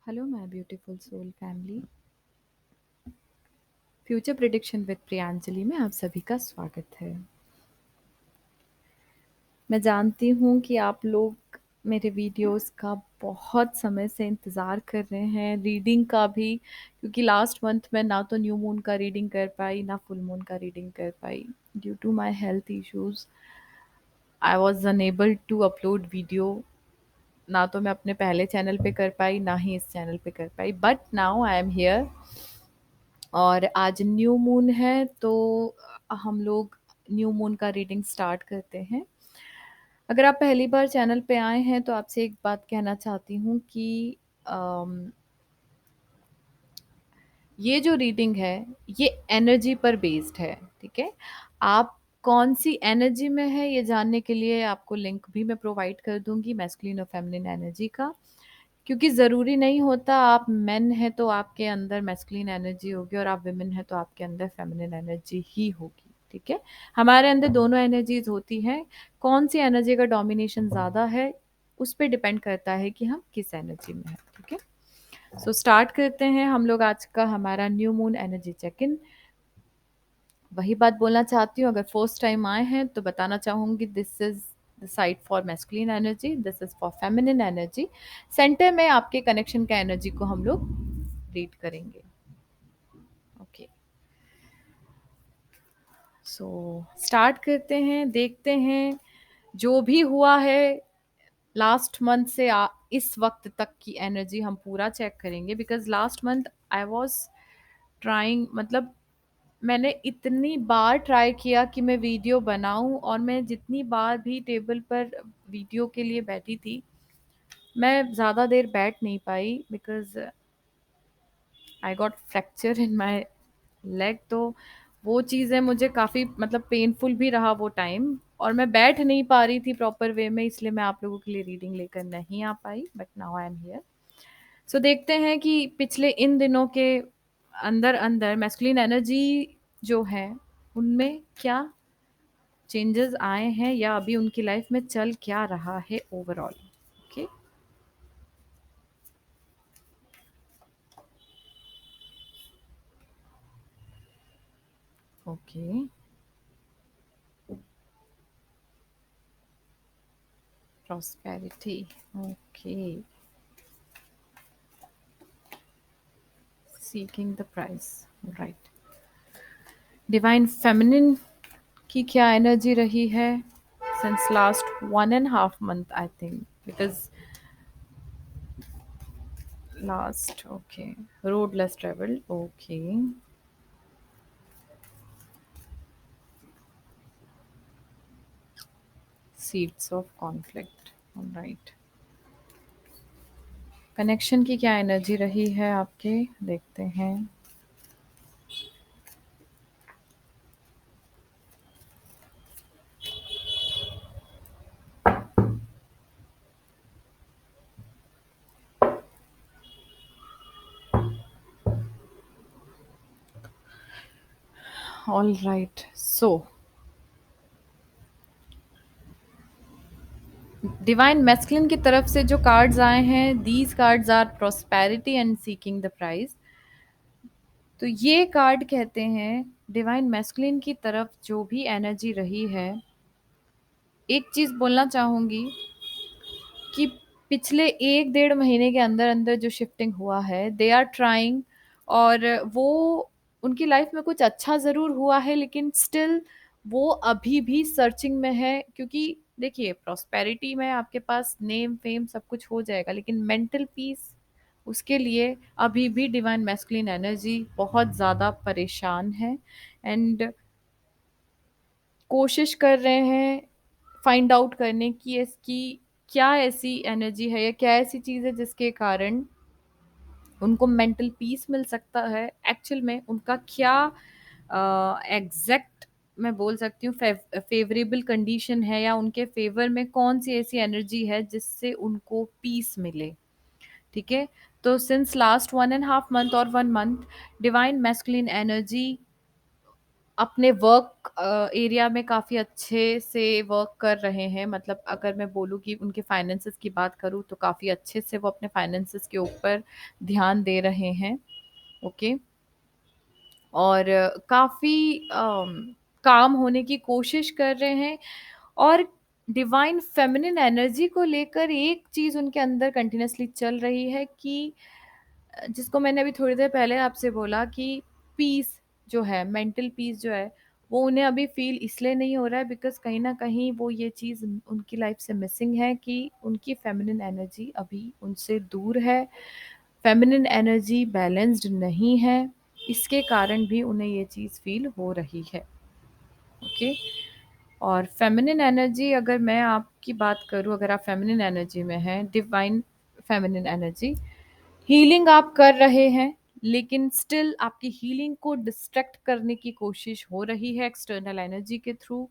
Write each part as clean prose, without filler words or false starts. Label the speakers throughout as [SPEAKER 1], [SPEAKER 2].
[SPEAKER 1] Hello my beautiful soul family. Future prediction with Priyanjali में आप सभी का स्वागत है। मैं जानती हूँ कि आप लोग मेरे वीडियोस का बहुत समय से इंतज़ार कर रहे हैं, रीडिंग का भी, क्योंकि लास्ट मंथ मैं ना तो न्यू मून का रीडिंग कर पाई ना फुल मून का रीडिंग कर पाई। Due to my health issues I was unable to upload video. ना तो मैं अपने पहले चैनल पे कर पाई ना ही इस चैनल पे कर पाई, but now I am here. और आज न्यू मून है तो हम लोग न्यू मून का रीडिंग स्टार्ट करते हैं। अगर आप पहली बार चैनल पे आए हैं तो आपसे एक बात कहना चाहती हूँ कि अम, ये जो रीडिंग है ये एनर्जी पर बेस्ड है। ठीक है, आप कौन सी एनर्जी में है ये जानने के लिए आपको लिंक भी मैं प्रोवाइड कर दूंगी, मैस्कुलिन और फेमिनिन एनर्जी का। क्योंकि ज़रूरी नहीं होता आप मेन है तो आपके अंदर मैस्कुलिन एनर्जी होगी और आप विमेन है तो आपके अंदर फेमिनिन एनर्जी ही होगी। ठीक है, हमारे अंदर दोनों एनर्जीज होती हैं। कौन सी एनर्जी का डोमिनेशन ज़्यादा है उस पर डिपेंड करता है कि हम किस एनर्जी में हैं। ठीक है, सो स्टार्ट करते हैं हम लोग आज का हमारा new moon energy check in. वही बात बोलना चाहती हूँ, अगर फर्स्ट टाइम आए हैं तो बताना चाहूँगी, this is the side for masculine energy, this is for feminine energy. Centre में आपके कनेक्शन का एनर्जी को हम लोग रीड करेंगे। ओके, सो स्टार्ट करते हैं, देखते हैं जो भी हुआ है लास्ट मंथ से इस वक्त तक की एनर्जी हम पूरा चेक करेंगे। Because last month I was trying, मतलब मैंने इतनी बार ट्राई किया कि मैं वीडियो बनाऊं, और मैं जितनी बार भी टेबल पर वीडियो के लिए बैठी थी मैं ज़्यादा देर बैठ नहीं पाई, because I got fracture in my leg. तो वो चीज़ें मुझे काफ़ी मतलब पेनफुल भी रहा वो टाइम, और मैं बैठ नहीं पा रही थी प्रॉपर वे में, इसलिए मैं आप लोगों के लिए रीडिंग लेकर नहीं आ पाई, but now I am here. So देखते हैं कि पिछले इन दिनों के अंदर अंदर मैस्कुलिन एनर्जी जो है उनमें क्या चेंजेस आए हैं या अभी उनकी लाइफ में चल क्या रहा है overall. Okay, okay, prosperity, okay, seeking the price, right. Divine feminine की क्या एनर्जी रही है since last 1.5 month I think, because last, okay, road less travel, okay, seeds of conflict, right. Connection की क्या एनर्जी रही है आपके, देखते हैं। All right, so divine masculine की तरफ से जो कार्ड्स आए हैं, these cards are prosperity and seeking the prize. तो ये कार्ड कहते हैं डिवाइन मैस्कुलिन की तरफ जो भी एनर्जी रही है, एक चीज बोलना चाहूंगी कि पिछले 1 डेढ़ महीने के अंदर अंदर जो शिफ्टिंग हुआ है, दे आर ट्राइंग, और वो उनकी लाइफ में कुछ अच्छा ज़रूर हुआ है लेकिन स्टिल वो अभी भी सर्चिंग में है। क्योंकि देखिए, प्रॉस्पेरिटी में आपके पास नेम फेम सब कुछ हो जाएगा, लेकिन मेंटल पीस, उसके लिए अभी भी डिवाइन मैस्कुलिन एनर्जी बहुत ज़्यादा परेशान है। एंड कोशिश कर रहे हैं फाइंड आउट करने की इसकी क्या ऐसी एनर्जी है या क्या ऐसी चीज़ है जिसके कारण उनको मेंटल पीस मिल सकता है। एक्चुअल में उनका क्या एग्जैक्ट मैं बोल सकती हूँ फेवरेबल कंडीशन है, या उनके फेवर में कौन सी ऐसी एनर्जी है जिससे उनको पीस मिले। ठीक है, तो सिंस लास्ट 1.5 month और 1 month डिवाइन मैस्कुलिन एनर्जी अपने वर्क एरिया में काफ़ी अच्छे से वर्क कर रहे हैं। मतलब अगर मैं बोलूँ कि उनके फाइनेंसेस की बात करूँ तो काफ़ी अच्छे से वो अपने फाइनेंसेस के ऊपर ध्यान दे रहे हैं। ओके। और काफ़ी काम होने की कोशिश कर रहे हैं। और डिवाइन फेमिनिन एनर्जी को लेकर एक चीज़ उनके अंदर कंटिन्यूअसली चल रही है कि जिसको मैंने अभी थोड़ी देर पहले आपसे बोला कि पीस जो है, मेंटल पीस जो है, वो उन्हें अभी फ़ील इसलिए नहीं हो रहा है बिकॉज़ कहीं न कहीं वो ये चीज़ उनकी लाइफ़ से मिसिंग है कि उनकी फेमिनिन एनर्जी अभी उनसे दूर है। फेमिनिन एनर्जी बैलेंस्ड नहीं है, इसके कारण भी उन्हें ये चीज़ फ़ील हो रही है। ओके? और फेमिनिन एनर्जी अगर मैं आपकी बात करूँ, अगर आप फेमिनिन एनर्जी में हैं, डिवाइन फेमिनिन एनर्जी, हीलिंग आप कर रहे हैं, लेकिन स्टिल आपकी हीलिंग को डिस्ट्रैक्ट करने की कोशिश हो रही है एक्सटर्नल एनर्जी के थ्रू।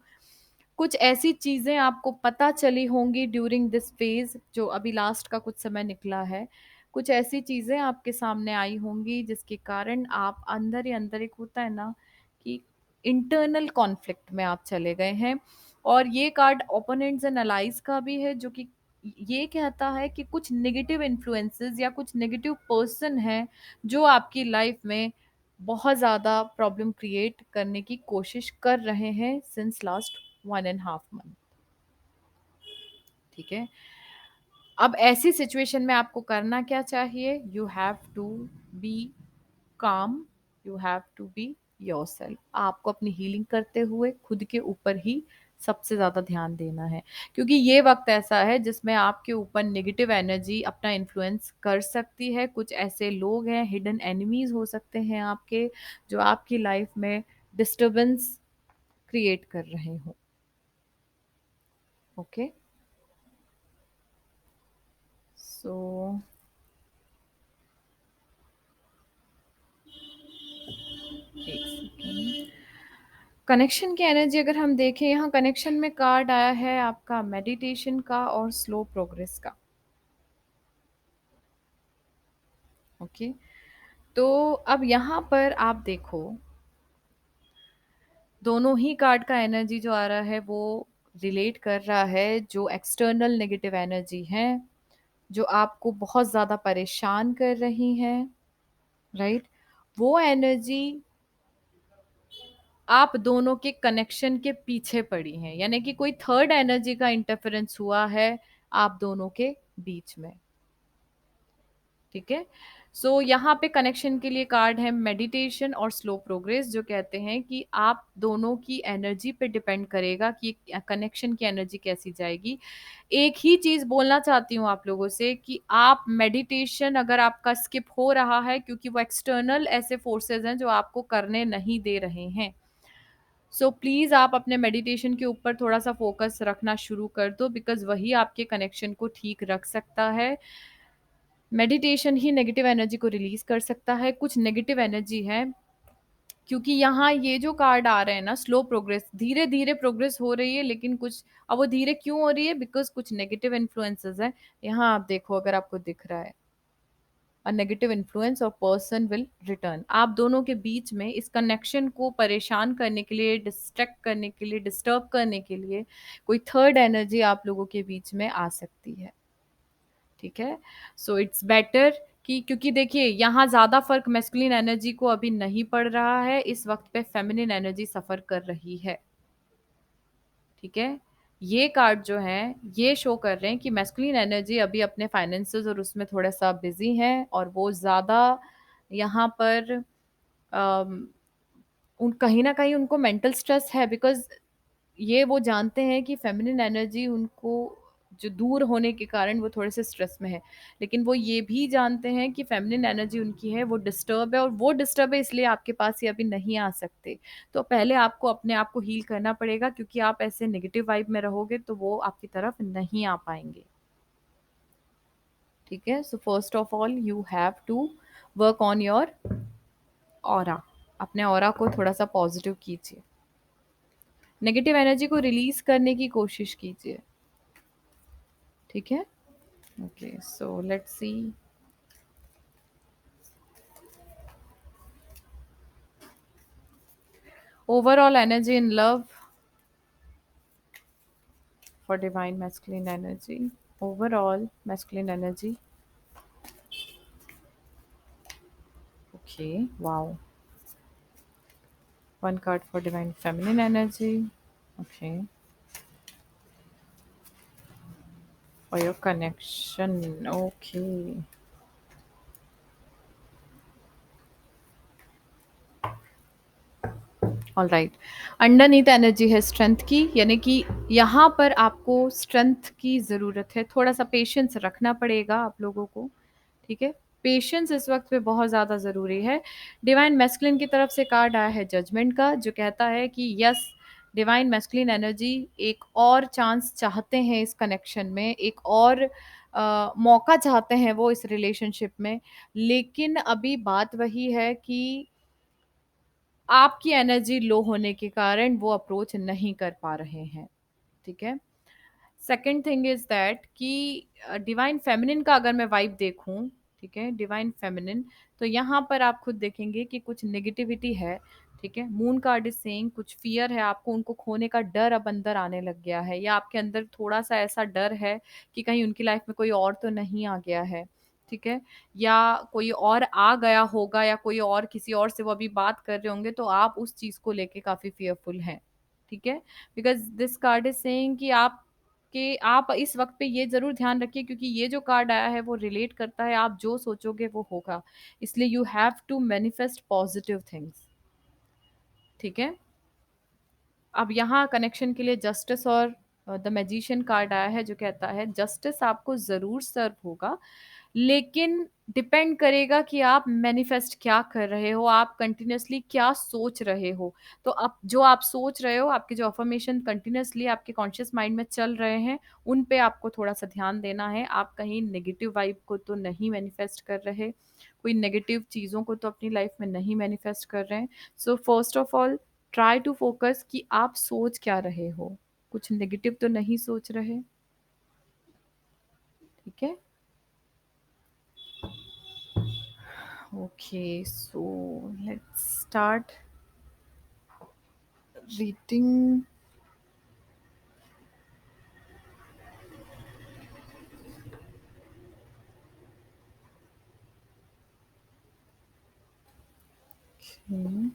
[SPEAKER 1] कुछ ऐसी चीज़ें आपको पता चली होंगी ड्यूरिंग दिस फेज़, जो अभी लास्ट का कुछ समय निकला है। कुछ ऐसी चीज़ें आपके सामने आई होंगी जिसके कारण आप अंदर ही अंदर, एक होता है ना कि इंटरनल कॉन्फ्लिक्ट में आप चले गए हैं। और ये कार्ड ओपोनेंट्स एंड अलाइज का भी है, जो कि ये कहता है कि कुछ नेगेटिव इन्फ्लुएंसेस या कुछ नेगेटिव पर्सन हैं जो आपकी लाइफ में बहुत ज़्यादा प्रॉब्लम क्रिएट करने की कोशिश कर रहे हैं सिंस लास्ट 1.5 मंथ। ठीक है। अब ऐसी सिचुएशन में आपको करना क्या चाहिए? You have to be calm, you have to be yourself. आपको अपनी हीलिंग करते हुए खुद के ऊपर ही सबसे ज़्यादा ध्यान देना है, क्योंकि ये वक्त ऐसा है जिसमें आपके ऊपर नेगेटिव एनर्जी अपना इन्फ्लुएंस कर सकती है। कुछ ऐसे लोग हैं, हिडन एनिमीज हो सकते हैं आपके, जो आपकी लाइफ में डिस्टरबेंस क्रिएट कर रहे हो। ओके। सो एक सेकेंड। कनेक्शन की एनर्जी अगर हम देखें, यहाँ कनेक्शन में कार्ड आया है आपका मेडिटेशन का और स्लो प्रोग्रेस का। ओके। तो अब यहाँ पर आप देखो, दोनों ही कार्ड का एनर्जी जो आ रहा है वो रिलेट कर रहा है जो एक्सटर्नल नेगेटिव एनर्जी है, जो आपको बहुत ज़्यादा परेशान कर रही हैं, राइट? वो एनर्जी आप दोनों के कनेक्शन के पीछे पड़ी हैं, यानी कि कोई थर्ड एनर्जी का इंटरफेरेंस हुआ है आप दोनों के बीच में। ठीक है। सो यहाँ पे कनेक्शन के लिए कार्ड है मेडिटेशन और स्लो प्रोग्रेस, जो कहते हैं कि आप दोनों की एनर्जी पे डिपेंड करेगा कि कनेक्शन की एनर्जी कैसी जाएगी। एक ही चीज बोलना चाहती हूँ आप लोगों से कि आप मेडिटेशन अगर आपका स्किप हो रहा है क्योंकि वो एक्सटर्नल ऐसे फोर्सेस हैं जो आपको करने नहीं दे रहे हैं, सो प्लीज आप अपने मेडिटेशन के ऊपर थोड़ा सा फोकस रखना शुरू कर दो, बिकॉज वही आपके कनेक्शन को ठीक रख सकता है। मेडिटेशन ही नेगेटिव एनर्जी को रिलीज कर सकता है। कुछ नेगेटिव एनर्जी है, क्योंकि यहाँ ये जो कार्ड आ रहे हैं ना, स्लो प्रोग्रेस, धीरे धीरे प्रोग्रेस हो रही है, लेकिन कुछ, अब वो धीरे क्यों हो रही है? बिकॉज कुछ नेगेटिव इन्फ्लुएंसेस हैं। यहाँ आप देखो, अगर आपको दिख रहा है, अ नेगेटिव इन्फ्लुएंस और पर्सन विल रिटर्न। आप दोनों के बीच में इस कनेक्शन को परेशान करने के लिए, डिस्ट्रैक्ट करने के लिए, डिस्टर्ब करने के लिए कोई थर्ड एनर्जी आप लोगों के बीच में आ सकती है। ठीक है। सो इट्स बेटर कि, क्योंकि देखिए यहाँ ज्यादा फर्क मैस्कुलिन एनर्जी को अभी नहीं पड़ रहा है, इस वक्त पे फेमिनिन एनर्जी सफर कर रही है। ठीक है। ये कार्ड जो है ये शो कर रहे हैं कि मैस्कुलिन एनर्जी अभी अपने फाइनेंसेस और उसमें थोड़ा सा बिजी है, और वो ज्यादा यहाँ पर उन कहीं ना कहीं उनको मेंटल स्ट्रेस है, बिकॉज ये वो जानते हैं कि फेमिनिन एनर्जी उनको जो दूर होने के कारण वो थोड़े से स्ट्रेस में है, लेकिन वो ये भी जानते हैं कि फेमिनिन एनर्जी उनकी है वो डिस्टर्ब है, और वो डिस्टर्ब है इसलिए आपके पास ये अभी नहीं आ सकते। तो पहले आपको अपने आप को हील करना पड़ेगा, क्योंकि आप ऐसे नेगेटिव वाइब में रहोगे तो वो आपकी तरफ नहीं आ पाएंगे। ठीक है। So first of all you have to work on your aura. अपने ऑरा को थोड़ा सा पॉजिटिव कीजिए, नेगेटिव एनर्जी को रिलीज करने की कोशिश कीजिए। ठीक है। Okay, so let's C. Overall energy in love for divine masculine energy. Overall masculine energy. Okay, wow. One card for divine feminine energy. Okay, for your connection. Okay. All right, underneath energy है strength की, यानी कि यहाँ पर आपको strength की ज़रूरत है, थोड़ा सा पेशेंस रखना पड़ेगा आप लोगों को, ठीक है। पेशेंस इस वक्त पे बहुत ज़्यादा ज़रूरी है। डिवाइन मैस्कुलिन की तरफ से कार्ड आया है जजमेंट का, जो कहता है कि यस, डिवाइन मैस्कुलिन एनर्जी एक और चांस चाहते हैं इस कनेक्शन में, एक और मौका चाहते हैं वो इस रिलेशनशिप में, लेकिन अभी बात वही है कि आपकी एनर्जी लो होने के कारण वो अप्रोच नहीं कर पा रहे हैं, ठीक है। सेकंड थिंग इज दैट कि डिवाइन फेमिनिन का अगर मैं वाइब देखूं, ठीक है, डिवाइन फेमिनिन, तो यहाँ पर आप खुद देखेंगे कि कुछ नेगेटिविटी है, ठीक है। मून कार्ड इज सेइंग कुछ फियर है, आपको उनको खोने का डर अब अंदर आने लग गया है, या आपके अंदर थोड़ा सा ऐसा डर है कि कहीं उनकी लाइफ में कोई और तो नहीं आ गया है, ठीक है, या कोई और आ गया होगा, या कोई और किसी और से वो अभी बात कर रहे होंगे, तो आप उस चीज को लेके काफी फियरफुल हैं, ठीक है। Because this card is saying कि आप इस वक्त पे ये जरूर ध्यान रखिए, क्योंकि ये जो कार्ड आया है वो रिलेट करता है, आप जो सोचोगे वो होगा, इसलिए you have to manifest positive things, ठीक है। अब यहाँ कनेक्शन के लिए जस्टिस और द मैजिशियन कार्ड आया है, जो कहता है जस्टिस आपको जरूर सर्व होगा, लेकिन डिपेंड करेगा कि आप मैनिफेस्ट क्या कर रहे हो, आप कंटिन्यूअसली क्या सोच रहे हो। तो अब जो आप सोच रहे हो, आपके जो अफर्मेशन कंटिन्यूअसली आपके कॉन्शियस माइंड में चल रहे हैं, उन पे आपको थोड़ा सा ध्यान देना है। आप कहीं नेगेटिव वाइब को तो नहीं मैनिफेस्ट कर रहे, कोई नेगेटिव चीज़ों को तो अपनी लाइफ में नहीं मैनिफेस्ट कर रहे हैं। So first of all try to focus कि आप सोच क्या रहे हो, कुछ नेगेटिव तो नहीं सोच रहे, ठीक है। Okay, so let's start reading. Okay.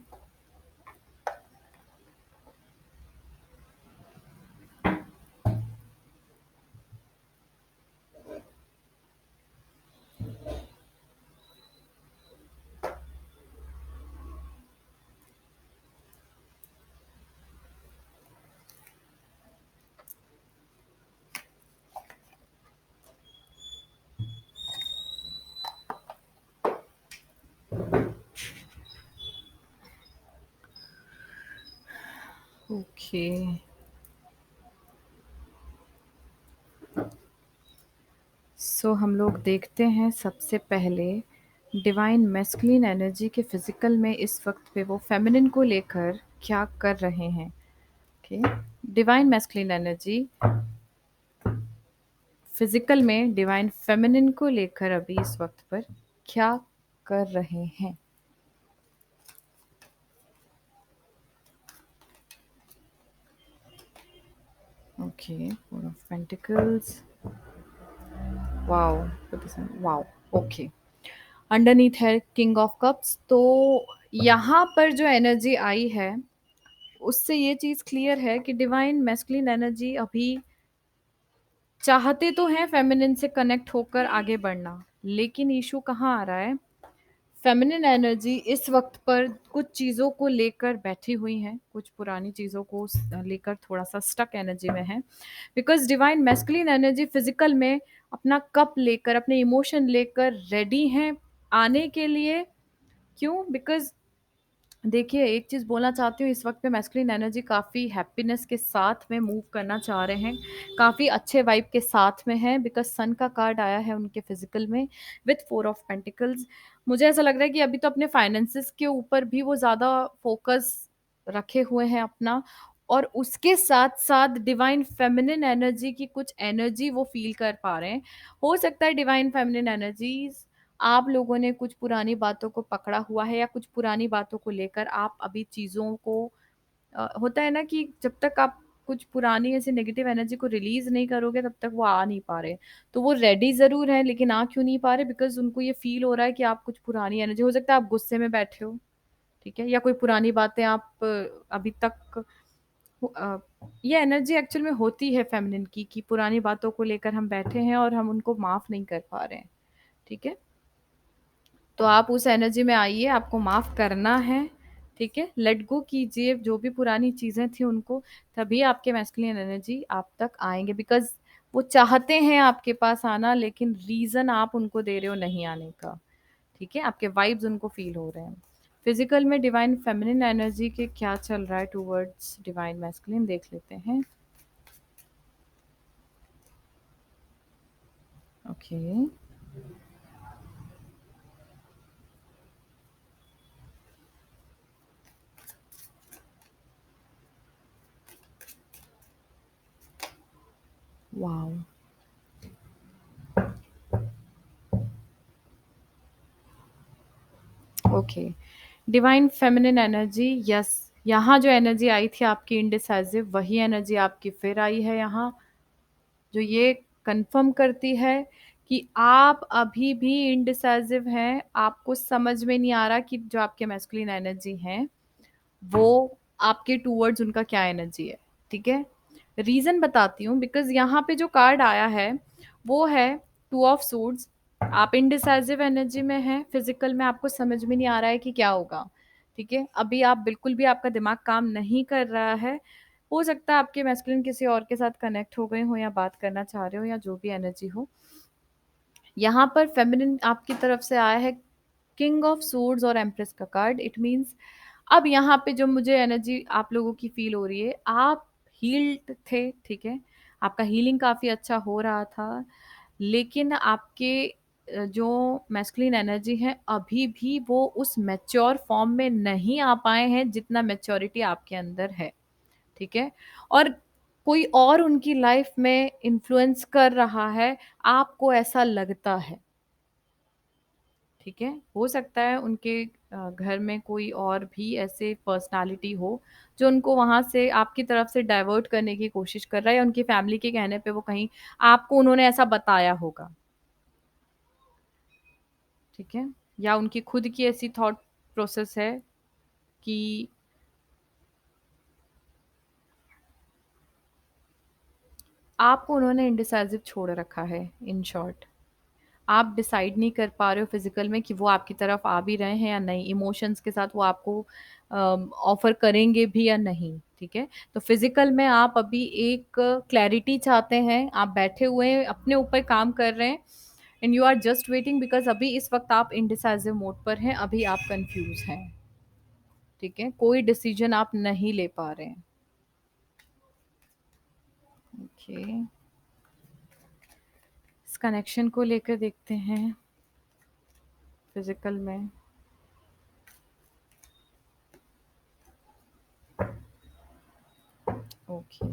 [SPEAKER 1] Okay. सो हम लोग देखते हैं सबसे पहले डिवाइन मैस्कुलिन एनर्जी के फिजिकल में इस वक्त पे वो फेमिनिन को लेकर क्या कर रहे हैं। Okay, divine masculine energy physical में डिवाइन फेमिनिन को लेकर अभी इस वक्त पर क्या कर रहे हैं। Okay, four of pentacles, wow, wow, okay, underneath है किंग ऑफ कप्स। तो यहाँ पर जो एनर्जी आई है उससे ये चीज क्लियर है कि डिवाइन मैस्कुलिन एनर्जी अभी चाहते तो हैं फेमिनिन से कनेक्ट होकर आगे बढ़ना, लेकिन इशू कहाँ आ रहा है, फेमिनिन एनर्जी इस वक्त पर कुछ चीज़ों को लेकर बैठी हुई हैं, कुछ पुरानी चीज़ों को लेकर थोड़ा सा स्टक एनर्जी में है। Because divine masculine energy physical में अपना कप लेकर, अपने इमोशन लेकर रेडी हैं आने के लिए। क्यों? बिकॉज देखिए, एक चीज़ बोलना चाहती हूँ, इस वक्त पे मैस्कुलिन एनर्जी काफ़ी हैप्पीनेस के साथ में मूव करना चाह रहे हैं, काफ़ी अच्छे वाइब के साथ में हैं, बिकॉज सन का कार्ड आया है उनके फिजिकल में विथ फोर ऑफ पेंटिकल्स। मुझे ऐसा लग रहा है कि अभी तो अपने फाइनेंसेस के ऊपर भी वो ज़्यादा फोकस रखे हुए हैं अपना, और उसके साथ साथ डिवाइन फेमिनिन एनर्जी की कुछ एनर्जी वो फील कर पा रहे हैं। हो सकता है डिवाइन फेमिनिन एनर्जीज, आप लोगों ने कुछ पुरानी बातों को पकड़ा हुआ है, या कुछ पुरानी बातों को लेकर आप अभी चीज़ों को होता है ना कि जब तक आप कुछ पुरानी ऐसी नेगेटिव एनर्जी को रिलीज नहीं करोगे तब तक वो आ नहीं पा रहे। तो वो रेडी ज़रूर हैं लेकिन आ क्यों नहीं पा रहे? बिकॉज़ उनको ये फ़ील हो रहा है कि आप कुछ पुरानी एनर्जी, हो सकता है आप गुस्से में बैठे हो, ठीक है? या कोई पुरानी बातें आप अभी तक अ, ये एनर्जी एक्चुअल में होती है फेमिनिन की, कि पुरानी बातों को लेकर हम बैठे हैं और हम उनको माफ़ नहीं कर पा रहे हैं, ठीक है? तो आप उस एनर्जी में आइए, आपको माफ़ करना है, ठीक है? लेट गो कीजिए जो भी पुरानी चीज़ें थी उनको, तभी आपके मैस्कुलिन एनर्जी आप तक आएँगे, बिकॉज़ वो चाहते हैं आपके पास आना, लेकिन रीज़न आप उनको दे रहे हो नहीं आने का, ठीक है? आपके वाइब्स उनको फ़ील हो रहे हैं। फिज़िकल में डिवाइन फेमिनिन एनर्जी के क्या चल रहा है टुवर्ड्स डिवाइन मैस्कुलिन, देख लेते हैं। Okay, wow! Okay, divine feminine energy, yes, यहाँ जो एनर्जी आई थी आपकी इंडिसाइसिव, वही एनर्जी आपकी फिर आई है यहाँ, जो ये कंफर्म करती है कि आप अभी भी इंडिसाइसिव हैं, आपको समझ में नहीं आ रहा कि जो आपके मैस्कुलिन एनर्जी हैं वो आपके टूवर्ड्स उनका क्या एनर्जी है, ठीक है? रीज़न बताती हूँ, बिकॉज़ यहाँ पे जो कार्ड आया है, वो है टू ऑफ सूट्स। आप इंडिसाइसिव एनर्जी में हैं, फिज़िकल में आपको समझ में नहीं आ रहा है कि क्या होगा, ठीक है? अभी आप बिल्कुल भी, आपका दिमाग काम नहीं कर रहा है। हो सकता है आपके मैस्कुलिन किसी और के साथ कनेक्ट हो गए हों या बात करना चाह रहे हो या जो भी एनर्जी हो। यहाँ पर फेमिनिन आपकी तरफ से आया है किंग ऑफ सोर्ड्स और एम्प्रेस का कार्ड। इट मीन्स अब यहाँ पे जो मुझे एनर्जी आप लोगों की फील हो रही है, आप हील्ड थे, ठीक है? आपका हीलिंग काफ़ी अच्छा हो रहा था, लेकिन आपके जो मैस्कुलिन एनर्जी है अभी भी वो उस मैच्योर फॉर्म में नहीं आ पाए हैं जितना मैच्योरिटी आपके अंदर है, ठीक है? और कोई और उनकी लाइफ में इन्फ्लुएंस कर रहा है, आपको ऐसा लगता है, ठीक है? हो सकता है उनके घर में कोई और भी ऐसे पर्सनैलिटी हो, जो उनको वहाँ से आपकी तरफ से डाइवर्ट करने की कोशिश कर रहा है, या उनकी फैमिली के कहने पे वो कहीं आपको उन्होंने ऐसा बताया होगा, ठीक है? या उनकी खुद की ऐसी थॉट प्रोसेस है कि आपको उन्होंने इंडिसाइसिव छोड़ रखा है, इन शॉर्ट। आप डिसाइड नहीं कर पा रहे हो फिजिकल में कि वो आपकी तरफ आ भी रहे हैं या नहीं, इमोशंस के साथ वो आपको ऑफर करेंगे भी या नहीं, ठीक है? तो फिजिकल में आप अभी एक क्लैरिटी चाहते हैं, आप बैठे हुए हैं, अपने ऊपर काम कर रहे हैं, and you are just waiting, because अभी इस वक्त आप इंडिसाइसिव मोड पर हैं, अभी आप कंफ्यूज हैं, ठीक है? कोई डिसीजन आप नहीं ले पा रहे हैं। ओके, इस कनेक्शन को लेकर देखते हैं फिजिकल में। Okay,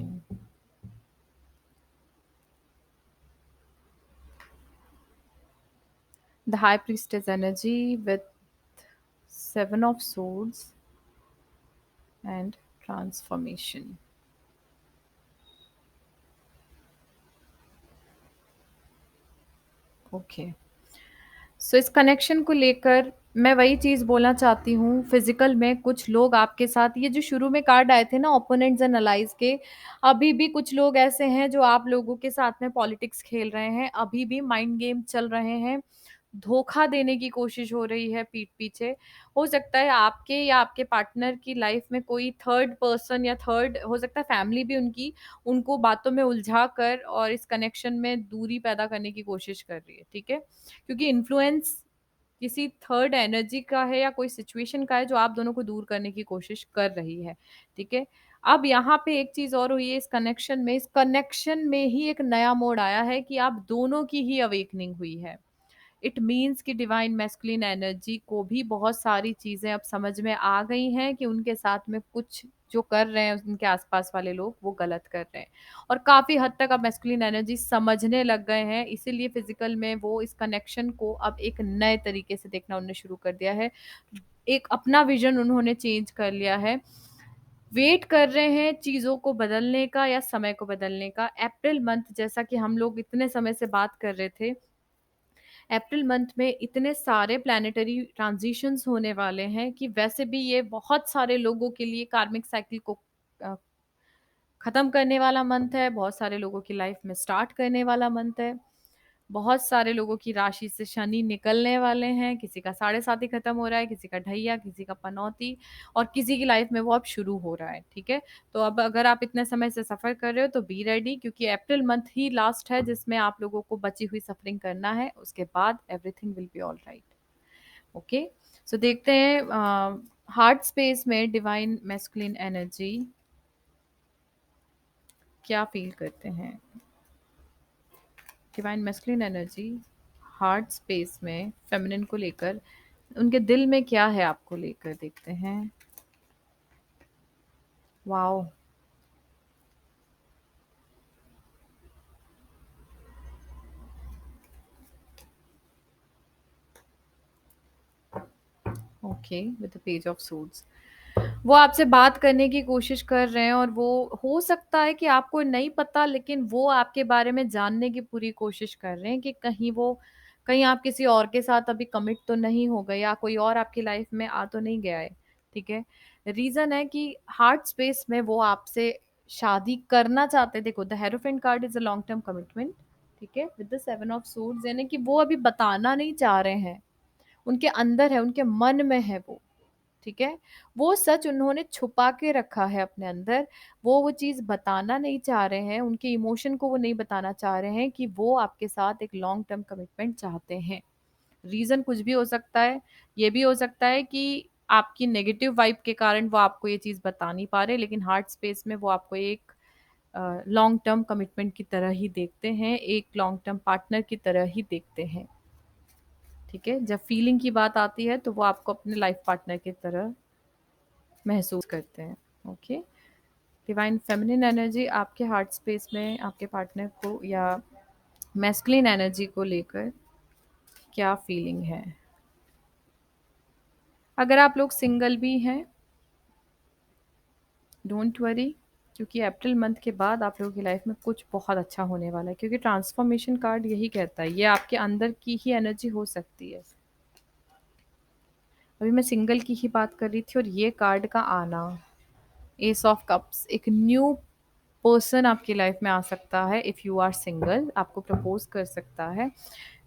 [SPEAKER 1] the high priestess energy with seven of swords and transformation. Okay, so इस कनेक्शन को लेकर मैं वही चीज़ बोलना चाहती हूँ, फिजिकल में कुछ लोग आपके साथ, ये जो शुरू में कार्ड आए थे ना ओपोनेंट्स एंड अलाइज के, अभी भी कुछ लोग ऐसे हैं जो आप लोगों के साथ में पॉलिटिक्स खेल रहे हैं, अभी भी माइंड गेम चल रहे हैं, धोखा देने की कोशिश हो रही है पीठ पीछे। हो सकता है आपके या आपके पार्टनर की लाइफ में कोई थर्ड पर्सन, या थर्ड हो सकता है फैमिली भी उनकी, उनको बातों में उलझा कर और इस कनेक्शन में दूरी पैदा करने की कोशिश कर रही है, ठीक है? क्योंकि इन्फ्लुएंस किसी थर्ड एनर्जी का है या कोई सिचुएशन का है जो आप दोनों को दूर करने की कोशिश कर रही है, ठीक है? अब यहाँ पे एक चीज़ और हुई है इस कनेक्शन में, इस कनेक्शन में ही एक नया मोड़ आया है कि आप दोनों की ही अवेकनिंग हुई है। इट मीन्स कि डिवाइन मैस्कुलिन एनर्जी को भी बहुत सारी चीज़ें अब समझ में आ गई हैं कि उनके साथ में कुछ जो कर रहे हैं उनके आसपास वाले लोग वो गलत कर रहे हैं, और काफ़ी हद तक अब मैस्कुलिन एनर्जी समझने लग गए हैं, इसीलिए फिजिकल में वो इस कनेक्शन को अब एक नए तरीके से देखना उन्होंने शुरू कर दिया है, एक अपना विजन उन्होंने चेंज कर लिया है। वेट कर रहे हैं चीज़ों को बदलने का या समय को बदलने का। अप्रैल मंथ, जैसा कि हम लोग इतने समय से बात कर रहे थे, अप्रैल मंथ में इतने सारे प्लैनेटरी ट्रांजिशंस होने वाले हैं कि वैसे भी ये बहुत सारे लोगों के लिए कार्मिक साइकिल को अ, खत्म करने वाला मंथ है, बहुत सारे लोगों की लाइफ में स्टार्ट करने वाला मंथ है। बहुत सारे लोगों की राशि से शनि निकलने वाले हैं, किसी का साढ़े साती खत्म हो रहा है, किसी का ढैया, किसी का पनौती, और किसी की लाइफ में वो अब शुरू हो रहा है, ठीक है? तो अब अगर आप इतने समय से सफ़र कर रहे हो तो बी रेडी, क्योंकि अप्रैल मंथ ही लास्ट है जिसमें आप लोगों को बची हुई सफरिंग करना है, उसके बाद everything will be all right. Okay, so देखते हैं हार्ट स्पेस में डिवाइन मैस्कुलिन एनर्जी क्या फील करते हैं। Divine masculine energy heart space में फेमिनिन को लेकर, उनके दिल में क्या है आपको लेकर, देखते हैं। Wow, okay, with the page of suits. वो आपसे बात करने की कोशिश कर रहे हैं, और वो हो सकता है कि आपको नहीं पता, लेकिन वो आपके बारे में जानने की पूरी कोशिश कर रहे हैं कि कहीं आप किसी और के साथ अभी कमिट तो नहीं हो गए, या कोई और आपकी लाइफ में आ तो नहीं गया है, ठीक है? रीज़न है कि हार्ट स्पेस में वो आपसे शादी करना चाहते हैं। देखो, the hierophant card is a long term commitment, ठीक है? विद द 7 ऑफ सूट्स, यानी कि वो अभी बताना नहीं चाह रहे हैं। उनके अंदर है, उनके मन में है वो, ठीक है? वो सच उन्होंने छुपा के रखा है अपने अंदर, वो चीज़ बताना नहीं चाह रहे हैं, उनके इमोशन को वो नहीं बताना चाह रहे हैं कि वो आपके साथ एक लॉन्ग टर्म कमिटमेंट चाहते हैं। रीज़न कुछ भी हो सकता है, ये भी हो सकता है कि आपकी नेगेटिव वाइब के कारण वो आपको ये चीज़ बता नहीं पा रहे, लेकिन हार्ट स्पेस में वो आपको एक लॉन्ग टर्म कमिटमेंट की तरह ही देखते हैं, एक लॉन्ग टर्म पार्टनर की तरह ही देखते हैं, ठीक है? जब फीलिंग की बात आती है तो वो आपको अपने लाइफ पार्टनर की तरह महसूस करते हैं। ओके, डिवाइन फेमिनिन एनर्जी आपके हार्ट स्पेस में आपके पार्टनर को या मैस्कुलिन एनर्जी को लेकर क्या फीलिंग है। अगर आप लोग सिंगल भी हैं, डोंट वरी, क्योंकि अप्रैल मंथ के बाद आप लोगों की लाइफ में कुछ बहुत अच्छा होने वाला है, क्योंकि ट्रांसफॉर्मेशन कार्ड यही कहता है, ये आपके अंदर की ही एनर्जी हो सकती है। अभी मैं सिंगल की ही बात कर रही थी, और ये कार्ड का आना, एस ऑफ कप्स, एक न्यू पर्सन आपकी लाइफ में आ सकता है। इफ़ यू आर सिंगल, आपको प्रपोज कर सकता है,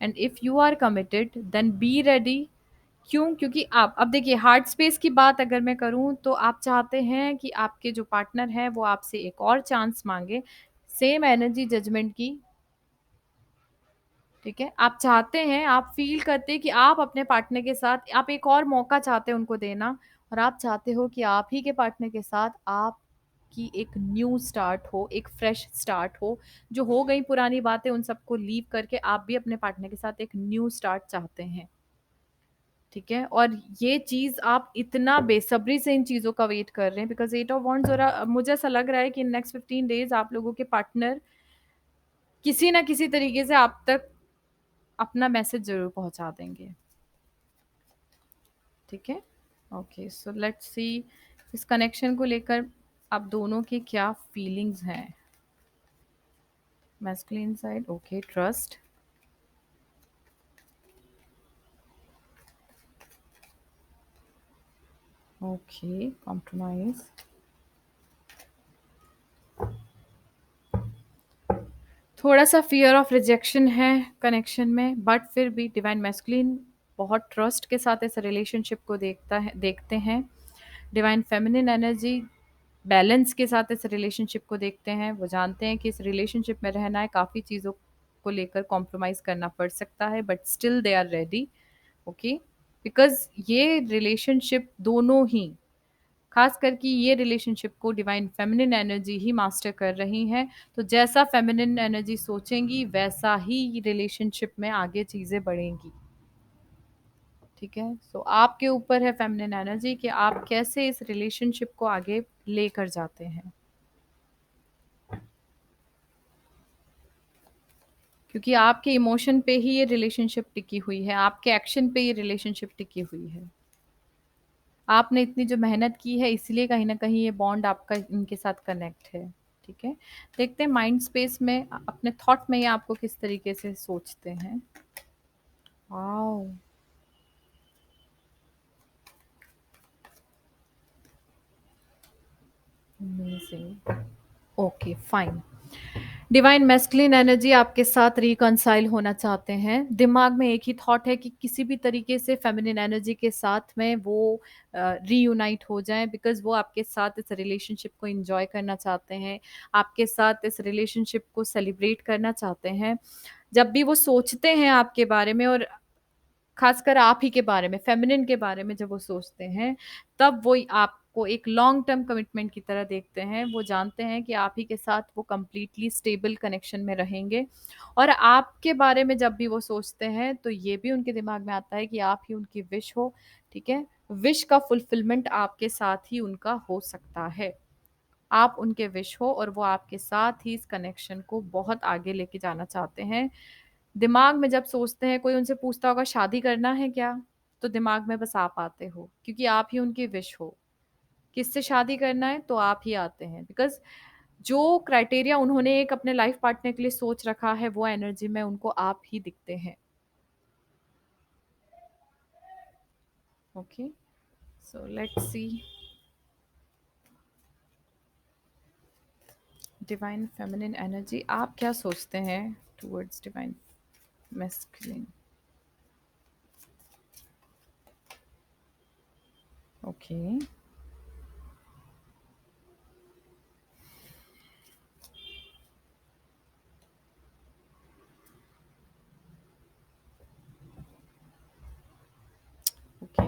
[SPEAKER 1] and if you are committed then be ready. क्यों? क्योंकि आप अब देखिए, हार्ट स्पेस की बात अगर मैं करूं तो आप चाहते हैं कि आपके जो पार्टनर है वो आपसे एक और चांस मांगे, सेम एनर्जी जजमेंट की, ठीक है? आप चाहते हैं, आप फ़ील करते हैं कि आप अपने पार्टनर के साथ आप एक और मौका चाहते हैं उनको देना, और आप चाहते हो कि आप ही के पार्टनर के साथ आपकी एक न्यू स्टार्ट हो, एक फ्रेश स्टार्ट हो। जो हो गई पुरानी बातें उन सबको लीव करके आप भी अपने पार्टनर के साथ एक न्यू स्टार्ट चाहते हैं, ठीक है? और ये चीज़ आप इतना बेसब्री से इन चीज़ों का वेट कर रहे हैं, बिकॉज़ 8 ऑफ वांड्स, और मुझे ऐसा लग रहा है कि इन नेक्स्ट 15 डेज़ आप लोगों के पार्टनर किसी न किसी तरीके से आप तक अपना मैसेज ज़रूर पहुँचा देंगे, ठीक है? ओके, सो लेट्स सी इस कनेक्शन को लेकर आप दोनों की क्या फीलिंग्स हैं। Masculine side, okay, trust, okay, compromise, थोड़ा-सा फ़ियर ऑफ रिजेक्शन है कनेक्शन में, बट फिर भी डिवाइन मैस्कुलिन बहुत ट्रस्ट के साथ इस रिलेशनशिप को देखते हैं। डिवाइन फेमिनिन एनर्जी बैलेंस के साथ इस रिलेशनशिप को देखते हैं। वो जानते हैं कि इस रिलेशनशिप में रहना है, काफ़ी चीज़ों को लेकर कॉम्प्रोमाइज़ करना पड़ सकता है, but still they are ready, okay? Because ये रिलेशनशिप दोनों ही, खास करके ये रिलेशनशिप को डिवाइन फेमिनिन एनर्जी ही मास्टर कर रही हैं। तो जैसा फेमिनिन एनर्जी सोचेंगी वैसा ही रिलेशनशिप में आगे चीज़ें बढ़ेंगी, ठीक है? सो आपके ऊपर है फेमिनिन एनर्जी कि आप कैसे इस रिलेशनशिप को आगे लेकर जाते हैं, क्योंकि आपके इमोशन पे ही ये रिलेशनशिप टिकी हुई है, आपके एक्शन पे ये रिलेशनशिप टिकी हुई है। आपने इतनी जो मेहनत की है इसलिए कहीं न कहीं ये बॉन्ड आपका इनके साथ कनेक्ट है, ठीक है? देखते हैं माइंड स्पेस में अपने थॉट में ये आपको किस तरीके से सोचते हैं। Wow! Amazing. Okay, fine. Divine masculine energy आपके साथ रिकंसाइल होना चाहते हैं। दिमाग में एक ही थॉट है कि किसी भी तरीके से फेमिनिन एनर्जी के साथ में वो रीयूनाइट हो जाएं, बिकॉज वो आपके साथ इस रिलेशनशिप को एंजॉय करना चाहते हैं, आपके साथ इस रिलेशनशिप को सेलिब्रेट करना चाहते हैं। जब भी वो सोचते हैं आपके बारे में, और खासकर आप ही के बारे में, फेमिनिन के बारे में जब वो सोचते हैं, तब वो आपको एक लॉन्ग टर्म कमिटमेंट की तरह देखते हैं। वो जानते हैं कि आप ही के साथ वो कंप्लीटली स्टेबल कनेक्शन में रहेंगे। और आपके बारे में जब भी वो सोचते हैं तो ये भी उनके दिमाग में आता है कि आप ही उनकी विश हो, ठीक है? विश का फुलफिलमेंट आपके साथ ही उनका हो सकता है। आप उनके विश हो और वो आपके साथ ही इस कनेक्शन को बहुत आगे लेके जाना चाहते हैं। दिमाग में जब सोचते हैं, कोई उनसे पूछता होगा शादी करना है क्या? तो दिमाग में बस आप आते हो, क्योंकि आप ही उनकी विश हो। किससे शादी करना है तो आप ही आते हैं, बिकॉज़ जो क्राइटेरिया उन्होंने एक अपने लाइफ पार्टनर के लिए सोच रखा है, वो एनर्जी में उनको आप ही दिखते हैं। Okay, so let's C divine feminine energy, आप क्या सोचते हैं towards divine masculine? Okay, okay.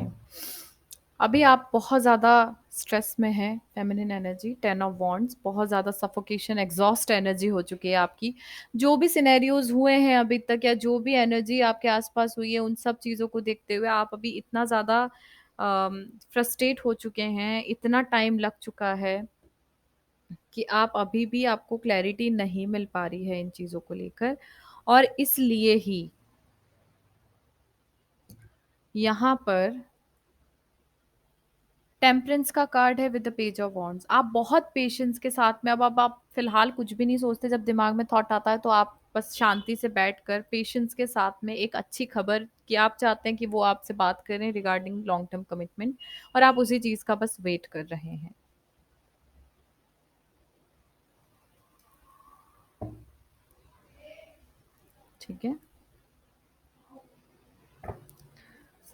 [SPEAKER 1] अभी आप बहुत ज़्यादा स्ट्रेस में हैं, फेमिनिन एनर्जी, 10 ऑफ वॉन्ड्स, बहुत ज़्यादा सफोकेशन, एग्जॉस्ट एनर्जी हो चुकी है आपकी। जो भी सिनेरियोज हुए हैं अभी तक, या जो भी एनर्जी आपके आसपास हुई है, उन सब चीज़ों को देखते हुए आप अभी इतना ज़्यादा फ्रस्ट्रेट हो चुके हैं, इतना टाइम लग चुका है कि आप अभी भी, आपको क्लैरिटी नहीं मिल पा रही है इन चीज़ों को लेकर। और इसलिए ही यहाँ पर टेम्परेंस का कार्ड है with the page of wands. आप बहुत पेशेंस के साथ में, अब आप फिलहाल कुछ भी नहीं सोचते, जब दिमाग में थॉट आता है तो आप बस शांति से बैठकर पेशेंस के साथ में एक अच्छी खबर कि आप चाहते हैं कि वो आपसे बात करें रिगार्डिंग लॉन्ग टर्म कमिटमेंट, और आप उसी चीज़ का बस वेट कर रहे हैं, ठीक है?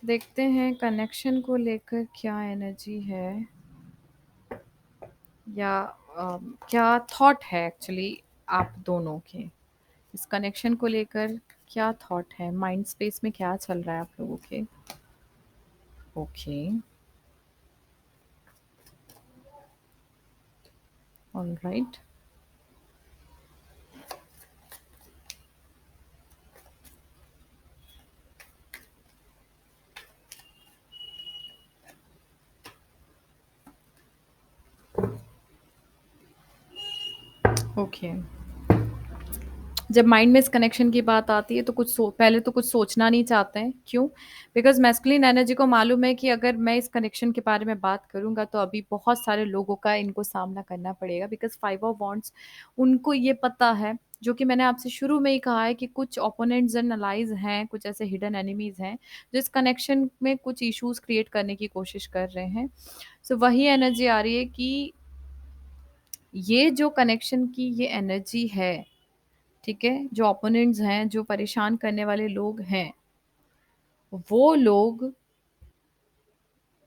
[SPEAKER 1] देखते हैं कनेक्शन को लेकर क्या एनर्जी है, या क्या थॉट है एक्चुअली आप दोनों के इस कनेक्शन को लेकर। क्या थॉट है माइंड स्पेस में, क्या चल रहा है आप लोगों के? Okay, alright. ओके, जब माइंड में इस कनेक्शन की बात आती है तो पहले तो कुछ सोचना नहीं चाहते हैं, क्यों? बिकॉज मैस्कुलिन एनर्जी को मालूम है कि अगर मैं इस कनेक्शन के बारे में बात करूंगा तो अभी बहुत सारे लोगों का इनको सामना करना पड़ेगा, बिकॉज 5 ऑफ वॉन्ड्स, उनको ये पता है, जो कि मैंने आपसे शुरू में ही कहा है, कि कुछ ओपोनेंट्स एंड अलाइज हैं, कुछ ऐसे हिडन एनिमीज हैं जो इस कनेक्शन में कुछ इश्यूज क्रिएट करने की कोशिश कर रहे हैं। सो वही एनर्जी आ रही है कि ये जो कनेक्शन की ये एनर्जी है, ठीक है, जो ओपोनेंट्स हैं, जो परेशान करने वाले लोग हैं, वो लोग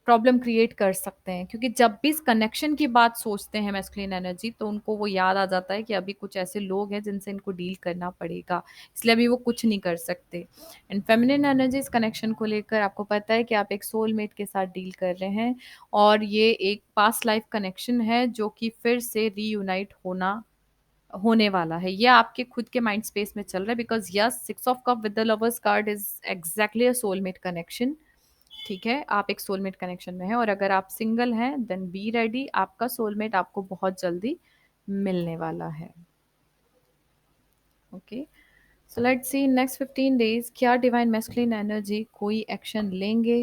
[SPEAKER 1] प्रॉब्लम क्रिएट कर सकते हैं, क्योंकि जब भी इस कनेक्शन की बात सोचते हैं मैस्कुलिन एनर्जी, तो उनको वो याद आ जाता है कि अभी कुछ ऐसे लोग हैं जिनसे इनको डील करना पड़ेगा, इसलिए अभी वो कुछ नहीं कर सकते। एंड फेमिनिन एनर्जी इस कनेक्शन को लेकर, आपको पता है कि आप एक सोलमेट के साथ डील कर रहे हैं, और ये एक पास्ट लाइफ कनेक्शन है जो कि फिर से रीयूनाइट होने वाला है। ये आपके खुद के माइंड स्पेस में चल रहा है, because yes, 6 of cup with the lovers card is exactly a soulmate connection, ठीक है? आप एक सोलमेट कनेक्शन में हैं, और अगर आप सिंगल हैं देन बी रेडी, आपका सोलमेट आपको बहुत जल्दी मिलने वाला है। Okay, so let's C next 15 days क्या डिवाइन मैस्कुलिन एनर्जी कोई एक्शन लेंगे?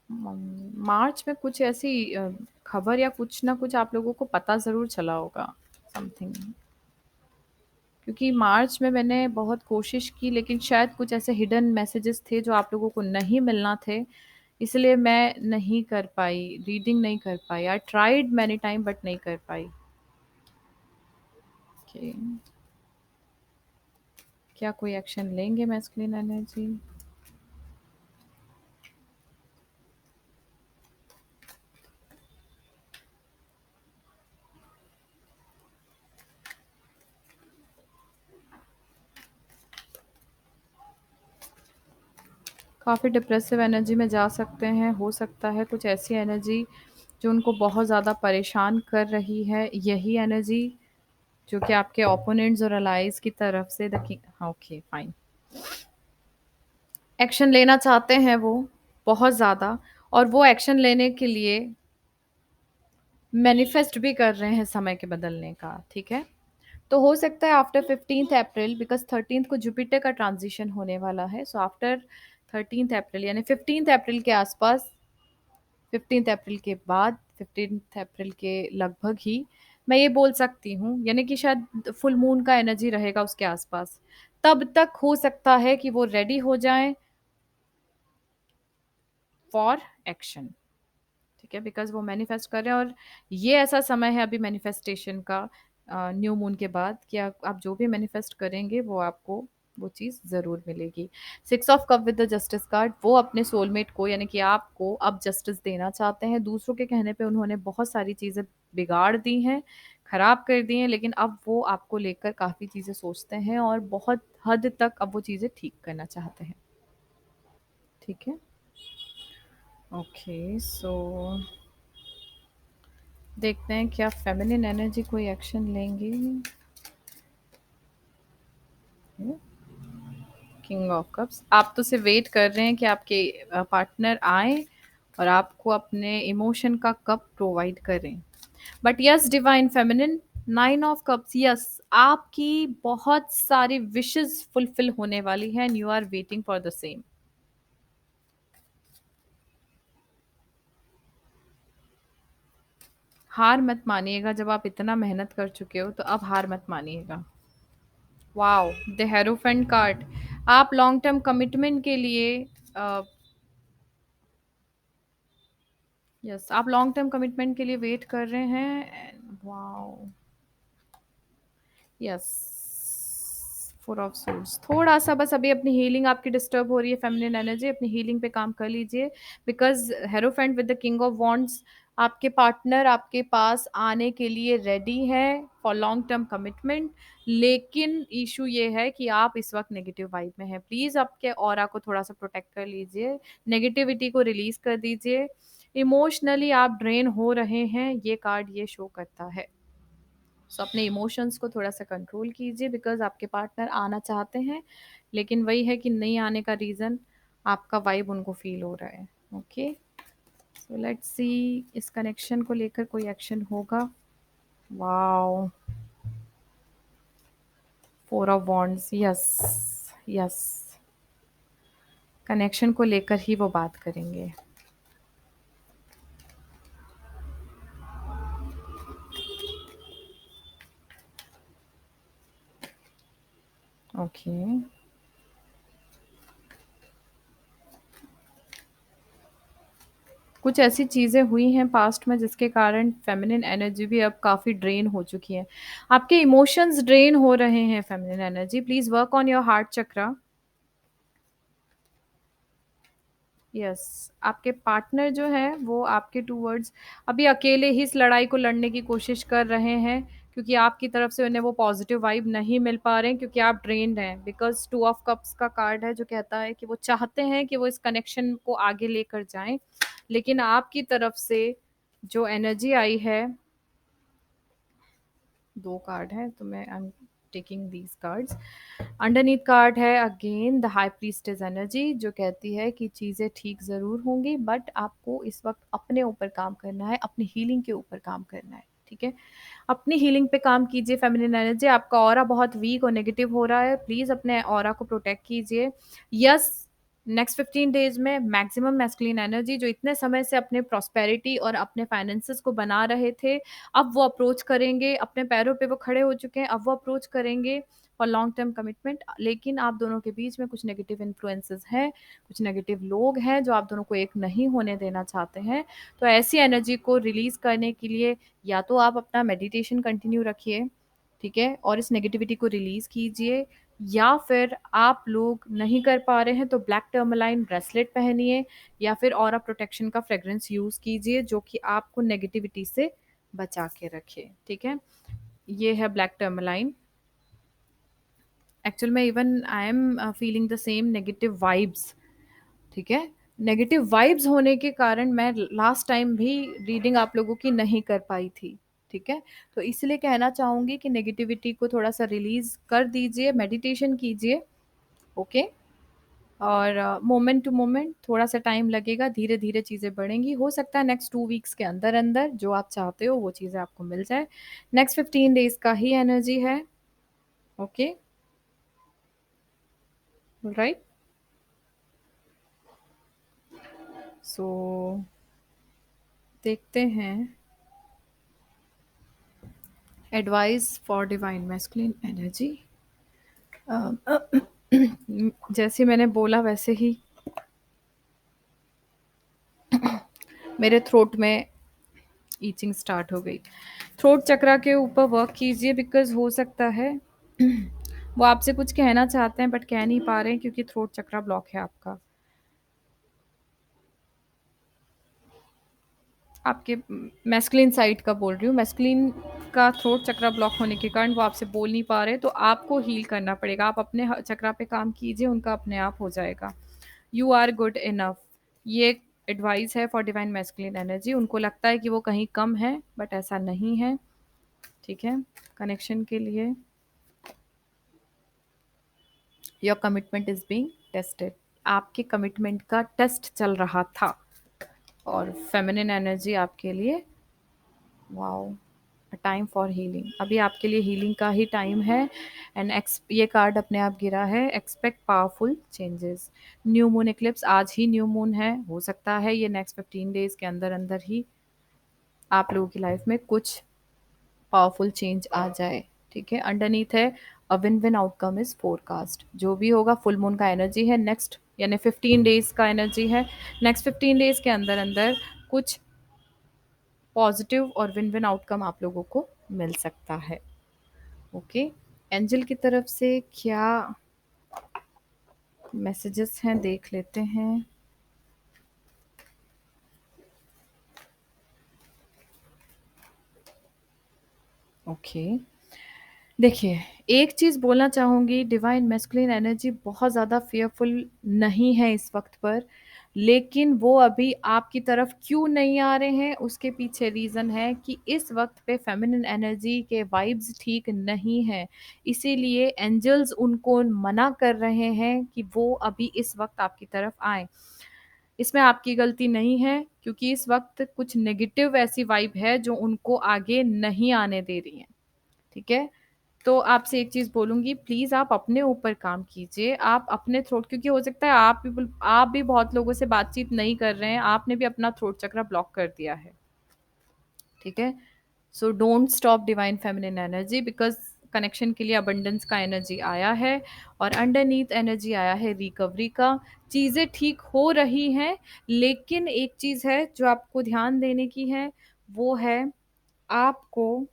[SPEAKER 1] मार्च में कुछ ऐसी खबर या कुछ ना कुछ आप लोगों को पता ज़रूर चला होगा, समथिंग। क्योंकि मार्च में मैंने बहुत कोशिश की, लेकिन शायद कुछ ऐसे हिडन मैसेजेस थे जो आप लोगों को नहीं मिलना थे, इसलिए मैं नहीं कर पाई, रीडिंग नहीं कर पाई। I tried many time but नहीं कर पाई। ओके, क्या कोई एक्शन लेंगे मैस्कुलिन एनर्जी? काफ़ी डिप्रेसिव एनर्जी में जा सकते हैं, हो सकता है कुछ ऐसी एनर्जी जो उनको बहुत ज़्यादा परेशान कर रही है, यही एनर्जी जो कि आपके ओपोनेंट्स और अलाइज की तरफ से हाँ, ओके फाइन, एक्शन लेना चाहते हैं वो बहुत ज़्यादा, और वो एक्शन लेने के लिए मैनिफेस्ट भी कर रहे हैं समय के बदलने का, ठीक है। तो हो सकता है आफ्टर 15 अप्रैल, बिकॉज 13 को जुपिटर का ट्रांजिशन होने वाला है, सो आफ्टर 13 अप्रैल यानी 15 अप्रैल के आसपास, 15 अप्रैल के बाद, 15 अप्रैल के लगभग ही मैं ये बोल सकती हूँ, यानी कि शायद फुल मून का एनर्जी रहेगा उसके आसपास, तब तक हो सकता है कि वो रेडी हो जाएं फॉर एक्शन, ठीक है, बिकॉज वो मैनिफेस्ट कर रहे हैं, और ये ऐसा समय है अभी मैनिफेस्टेशन का, न्यू मून के बाद, कि आप जो भी मैनिफेस्ट करेंगे वो आपको वो चीज़ ज़रूर मिलेगी। 6 of cup with the justice card, वो अपने सोलमेट को यानी कि आपको अब जस्टिस देना चाहते हैं। दूसरों के कहने पे उन्होंने बहुत सारी चीज़ें बिगाड़ दी हैं, खराब कर दी हैं, लेकिन अब वो आपको लेकर काफ़ी चीज़ें सोचते हैं और बहुत हद तक अब वो चीज़ें ठीक करना चाहते हैं, ठीक है। ओके, सो देखते हैं क्या फेमिनिन एनर्जी कोई एक्शन लेंगी। किंग ऑफ कप्स, आप तो सिर्फ वेट कर रहे हैं कि आपके पार्टनर आए और आपको अपने इमोशन का कप प्रोवाइड करें, but yes divine feminine, 9 of cups, yes आपकी बहुत सारी विशेस फुलफिल होने वाली हैं, and you are waiting for the same. हार मत मानिएगा, जब आप इतना मेहनत कर चुके हो तो अब हार मत मानिएगा। वाओ, द हेरोफेंट कार्ड, आप लॉन्ग टर्म कमिटमेंट के लिए, यस आप लॉन्ग टर्म कमिटमेंट के लिए वेट कर रहे हैं, वाओ, यस, 4 ऑफ सोर्स, थोड़ा सा बस अभी अपनी हीलिंग आपकी डिस्टर्ब हो रही है, फेमिनिन एनर्जी अपनी हीलिंग पे काम कर लीजिए, because hierophant with the king of wands, आपके पार्टनर आपके पास आने के लिए रेडी है फॉर लॉन्ग टर्म कमिटमेंट, लेकिन इशू ये है कि आप इस वक्त नेगेटिव वाइब में हैं। प्लीज़ आपके ऑरा को थोड़ा सा प्रोटेक्ट कर लीजिए, नेगेटिविटी को रिलीज कर दीजिए, इमोशनली आप ड्रेन हो रहे हैं, ये कार्ड ये शो करता है। सो अपने इमोशंस को थोड़ा सा कंट्रोल कीजिए, बिकॉज आपके पार्टनर आना चाहते हैं, लेकिन वही है कि नहीं आने का रीज़न आपका वाइब उनको फील हो रहा है। ओके, सो लेट्स सी इस कनेक्शन को लेकर कोई एक्शन होगा। Wow, 4 of wands, yes, yes, connection को लेकर ही वो बात करेंगे। ओके, कुछ ऐसी चीज़ें हुई हैं पास्ट में जिसके कारण फेमिनिन एनर्जी भी अब काफ़ी ड्रेन हो चुकी है, आपके इमोशंस ड्रेन हो रहे हैं feminine energy, please work on your heart chakra. Yes, आपके पार्टनर जो है वो आपके टूवर्ड्स अभी अकेले ही इस लड़ाई को लड़ने की कोशिश कर रहे हैं, क्योंकि आपकी तरफ से उन्हें वो पॉजिटिव वाइब नहीं मिल पा रहे हैं, क्योंकि आप ड्रेन्ड हैं, बिकॉज 2 ऑफ कप्स का कार्ड है जो कहता है कि वो चाहते हैं कि वो इस कनेक्शन को आगे लेकर जाएं, लेकिन आपकी तरफ से जो एनर्जी आई है, 2 कार्ड है तो मैं I am taking these cards, underneath card है again the high priestess energy, जो कहती है कि चीज़ें ठीक ज़रूर होंगी, बट आपको इस वक्त अपने ऊपर काम करना है, अपनी हीलिंग के ऊपर काम करना है, ठीक है। अपनी हीलिंग पे काम कीजिए फेमिनिन एनर्जी, आपका ऑरा बहुत वीक और नेगेटिव हो रहा है, प्लीज़ अपने ऑरा को प्रोटेक्ट कीजिए। यस, नेक्स्ट 15 डेज में मैक्सिमम मैस्कुलिन एनर्जी जो इतने समय से अपने प्रॉस्पेरिटी और अपने फाइनेंसेस को बना रहे थे, अब वो अप्रोच करेंगे, अपने पैरों पे वो खड़े हो चुके हैं, अब वो अप्रोच करेंगे फॉर लॉन्ग टर्म कमिटमेंट। लेकिन आप दोनों के बीच में कुछ नेगेटिव इन्फ्लुएंसेस हैं, कुछ नेगेटिव लोग हैं जो आप दोनों को एक नहीं होने देना चाहते हैं। तो ऐसी एनर्जी को रिलीज़ करने के लिए या तो आप अपना मेडिटेशन कंटिन्यू रखिए, ठीक है? और इस नेगेटिविटी को रिलीज़ कीजिए, या फिर आप लोग नहीं कर पा रहे हैं तो ब्लैक टर्मलाइन ब्रेसलेट पहनिए, या फिर ऑरा प्रोटेक्शन का फ्रेग्रेंस यूज़ कीजिए जो कि आपको नेगेटिविटी से बचा के रखे, ठीक है? ये है ब्लैक टर्मलाइन। एक्चुअल में even I am feeling the same negative vibes, ठीक है? नेगेटिव वाइब्स होने के कारण मैं लास्ट टाइम भी रीडिंग आप लोगों की नहीं कर पाई थी, ठीक है? तो इसलिए कहना चाहूँगी कि नेगेटिविटी को थोड़ा-सा रिलीज़ कर दीजिए, मेडिटेशन कीजिए, ओके? और मोमेंट टू मोमेंट थोड़ा-सा टाइम लगेगा, धीरे-धीरे चीज़ें बढ़ेंगी। हो सकता है नेक्स्ट 2 वीक्स के अंदर-अंदर जो आप चाहते हो वो चीज़ें आपको मिल जाए। नेक्स्ट 15 डेज़ का ही एनर्जी है, ओके? ऑलराइट? सो देखते हैं advice for divine masculine energy. जैसे मैंने बोला वैसे ही मेरे थ्रोट में ईचिंग स्टार्ट हो गई। थ्रोट चक्रा के ऊपर वर्क कीजिए, बिकॉज़ हो सकता है वो आपसे कुछ कहना चाहते हैं बट कह नहीं पा रहे हैं क्योंकि थ्रोट चक्रा ब्लॉक है आपका। आपके मैस्कुलिन साइड का बोल रही हूँ, मैस्कुलिन का थ्रोट चक्रा ब्लॉक होने के कारण वो आपसे बोल नहीं पा रहे, तो आपको हील करना पड़ेगा। आप अपने चक्रा पे काम कीजिए, उनका अपने आप हो जाएगा। यू आर गुड इनफ, ये एडवाइस है फॉर डिवाइन मैस्कुलिन एनर्जी। उनको लगता है कि वो कहीं कम है बट ऐसा नहीं है, ठीक है? कनेक्शन के लिए your commitment is being tested, आपके कमिटमेंट का टेस्ट चल रहा था। और फेमिनिन एनर्जी आपके लिए, वाओ, टाइम फॉर हीलिंग, अभी आपके लिए हीलिंग का ही टाइम है। एंड ये कार्ड अपने आप गिरा है, expect powerful changes. New moon eclipse, आज ही न्यू मून है, हो सकता है ये नेक्स्ट 15 डेज के अंदर अंदर ही आप लोगों की लाइफ में कुछ पावरफुल चेंज आ जाए, ठीक है? अंडरनीथ है a win win outcome is forecast. जो भी होगा, फुल मून का एनर्जी है नेक्स्ट, यानी 15 डेज का एनर्जी है। नेक्स्ट 15 डेज के अंदर अंदर कुछ पॉजिटिव और विन विन आउटकम आप लोगों को मिल सकता है, ओके? एंजल की तरफ से क्या मैसेजेस हैं देख लेते हैं। ओके, देखिए, एक चीज़ बोलना चाहूँगी, डिवाइन मैस्कुलिन एनर्जी बहुत ज़्यादा फ़ियरफुल नहीं है इस वक़्त पर, लेकिन वो अभी आपकी तरफ क्यों नहीं आ रहे हैं, उसके पीछे रीज़न है कि इस वक़्त पे फ़ेमिनिन एनर्जी के वाइब्स ठीक नहीं हैं। इसीलिए एंजल्स उनको मना कर रहे हैं कि वो अभी इस वक़्त आपकी तरफ आएँ। इसमें आपकी गलती नहीं है, क्योंकि इस वक़्त कुछ नेगेटिव ऐसी वाइब है जो उनको आगे नहीं आने दे रही है, ठीक है? तो आपसे एक चीज़ बोलूँगी, प्लीज़ आप अपने ऊपर काम कीजिए। आप अपने थ्रोट, क्योंकि हो सकता है आप भी बहुत लोगों से बातचीत नहीं कर रहे हैं, आपने भी अपना थ्रोट चक्र ब्लॉक कर दिया है, ठीक है? So don't stop divine feminine energy, because connection के लिए अबंडेंस का एनर्जी आया है और अंडरनीथ एनर्जी आया है रिकवरी का। चीज़ें ठीक हो रही हैं, लेकिन एक चीज़ है जो आपको ध्यान देने की है, वो है आपको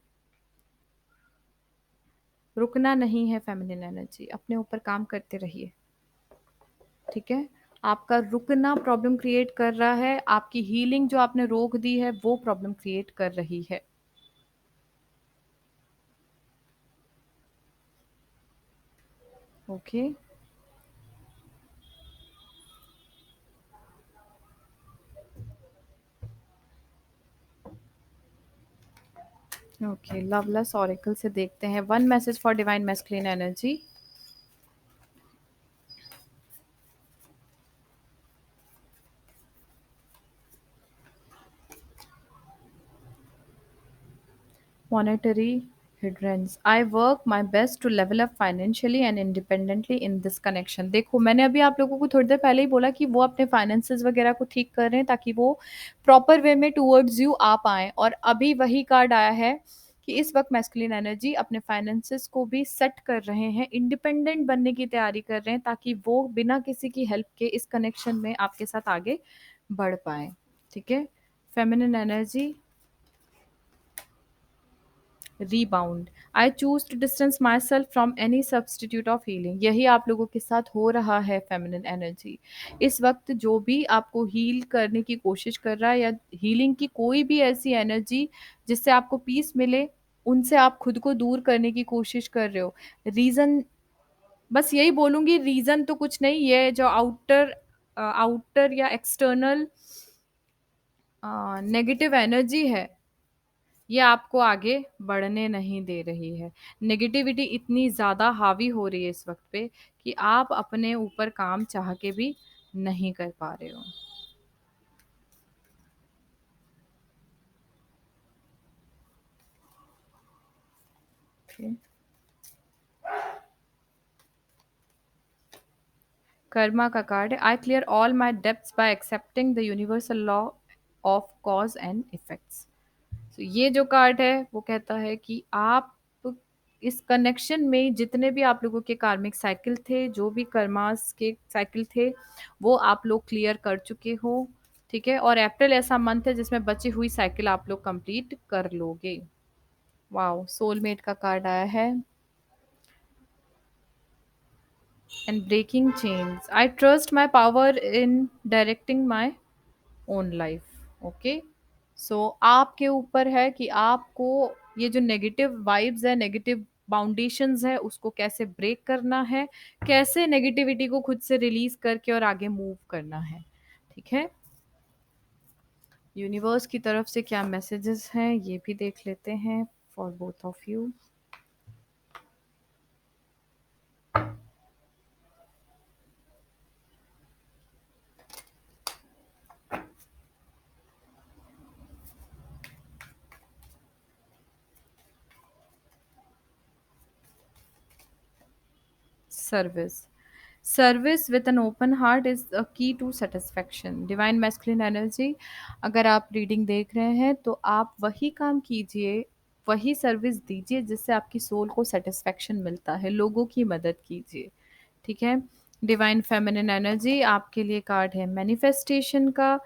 [SPEAKER 1] रुकना नहीं है। फेमिनिन एनर्जी, अपने ऊपर काम करते रहिए, ठीक है? आपका रुकना प्रॉब्लम क्रिएट कर रहा है, आपकी हीलिंग जो आपने रोक दी है वो प्रॉब्लम क्रिएट कर रही है, ओके? ओके, लवलेस ऑरेकल से देखते हैं one message for divine masculine energy. Monetary hindrance, I work my best to level up financially and independently in this connection. देखो, मैंने अभी आप लोगों को थोड़ी देर पहले ही बोला कि वो अपने फाइनेंसेस वगैरह को ठीक कर रहे हैं ताकि वो प्रॉपर वे में टूवर्ड्स यू आ पाए। और अभी वही कार्ड आया है कि इस वक्त मैस्कुलिन एनर्जी अपने फाइनेंसेस को भी सेट कर रहे हैं, इंडिपेंडेंट बनने की तैयारी कर रहे हैं ताकि वो बिना किसी की हेल्प के इस कनेक्शन में आपके साथ आगे बढ़ पाए। ठीक है। Feminine energy, rebound, I choose to distance myself from any substitute of healing. यही आप लोगों के साथ हो रहा है। फेमिनिन एनर्जी इस वक्त जो भी आपको हील करने की कोशिश कर रहा है या हीलिंग की कोई भी ऐसी एनर्जी जिससे आपको पीस मिले, उनसे आप खुद को दूर करने की कोशिश कर रहे हो। रीजन, बस यही बोलूंगी, रीजन तो कुछ नहीं, ये जो आउटर या एक्सटर्नल नेगेटिव एनर्जी है, ये आपको आगे बढ़ने नहीं दे रही है। नेगेटिविटी इतनी ज़्यादा हावी हो रही है इस वक्त पे कि आप अपने ऊपर काम चाह के भी नहीं कर पा रहे हो। Okay? कर्मा का कार्ड है, I clear all my depths bye accepting the universal law of cause and effects. तो ये जो कार्ड है वो कहता है कि आप इस कनेक्शन में जितने भी आप लोगों के कार्मिक साइकिल थे, जो भी कर्मास के साइकिल थे, वो आप लोग क्लियर कर चुके हो। ठीक है। और अप्रैल ऐसा मंथ है जिसमें बची हुई साइकिल आप लोग कंप्लीट कर लोगे। वाओ, सोलमेट का कार्ड आया है, and breaking chains, I trust my power in directing my own life. Okay. So आपके ऊपर है कि आपको ये जो नेगेटिव वाइब्स है, नेगेटिव बाउंडेशंस है, उसको कैसे ब्रेक करना है, कैसे नेगेटिविटी को खुद से रिलीज करके और आगे मूव करना है। ठीक है। यूनिवर्स की तरफ से क्या मैसेजेस हैं ये भी देख लेते हैं for both of you. Service. Service with an open heart is a key to satisfaction. Divine masculine energy, अगर आप रीडिंग देख रहे हैं तो आप वही काम कीजिए, वही सर्विस दीजिए जिससे आपकी सोल को सेटिस्फेक्शन मिलता है। लोगों की मदद कीजिए। ठीक है। डिवाइन फेमिनिन एनर्जी आपके लिए कार्ड है मैनिफेस्टेशन का,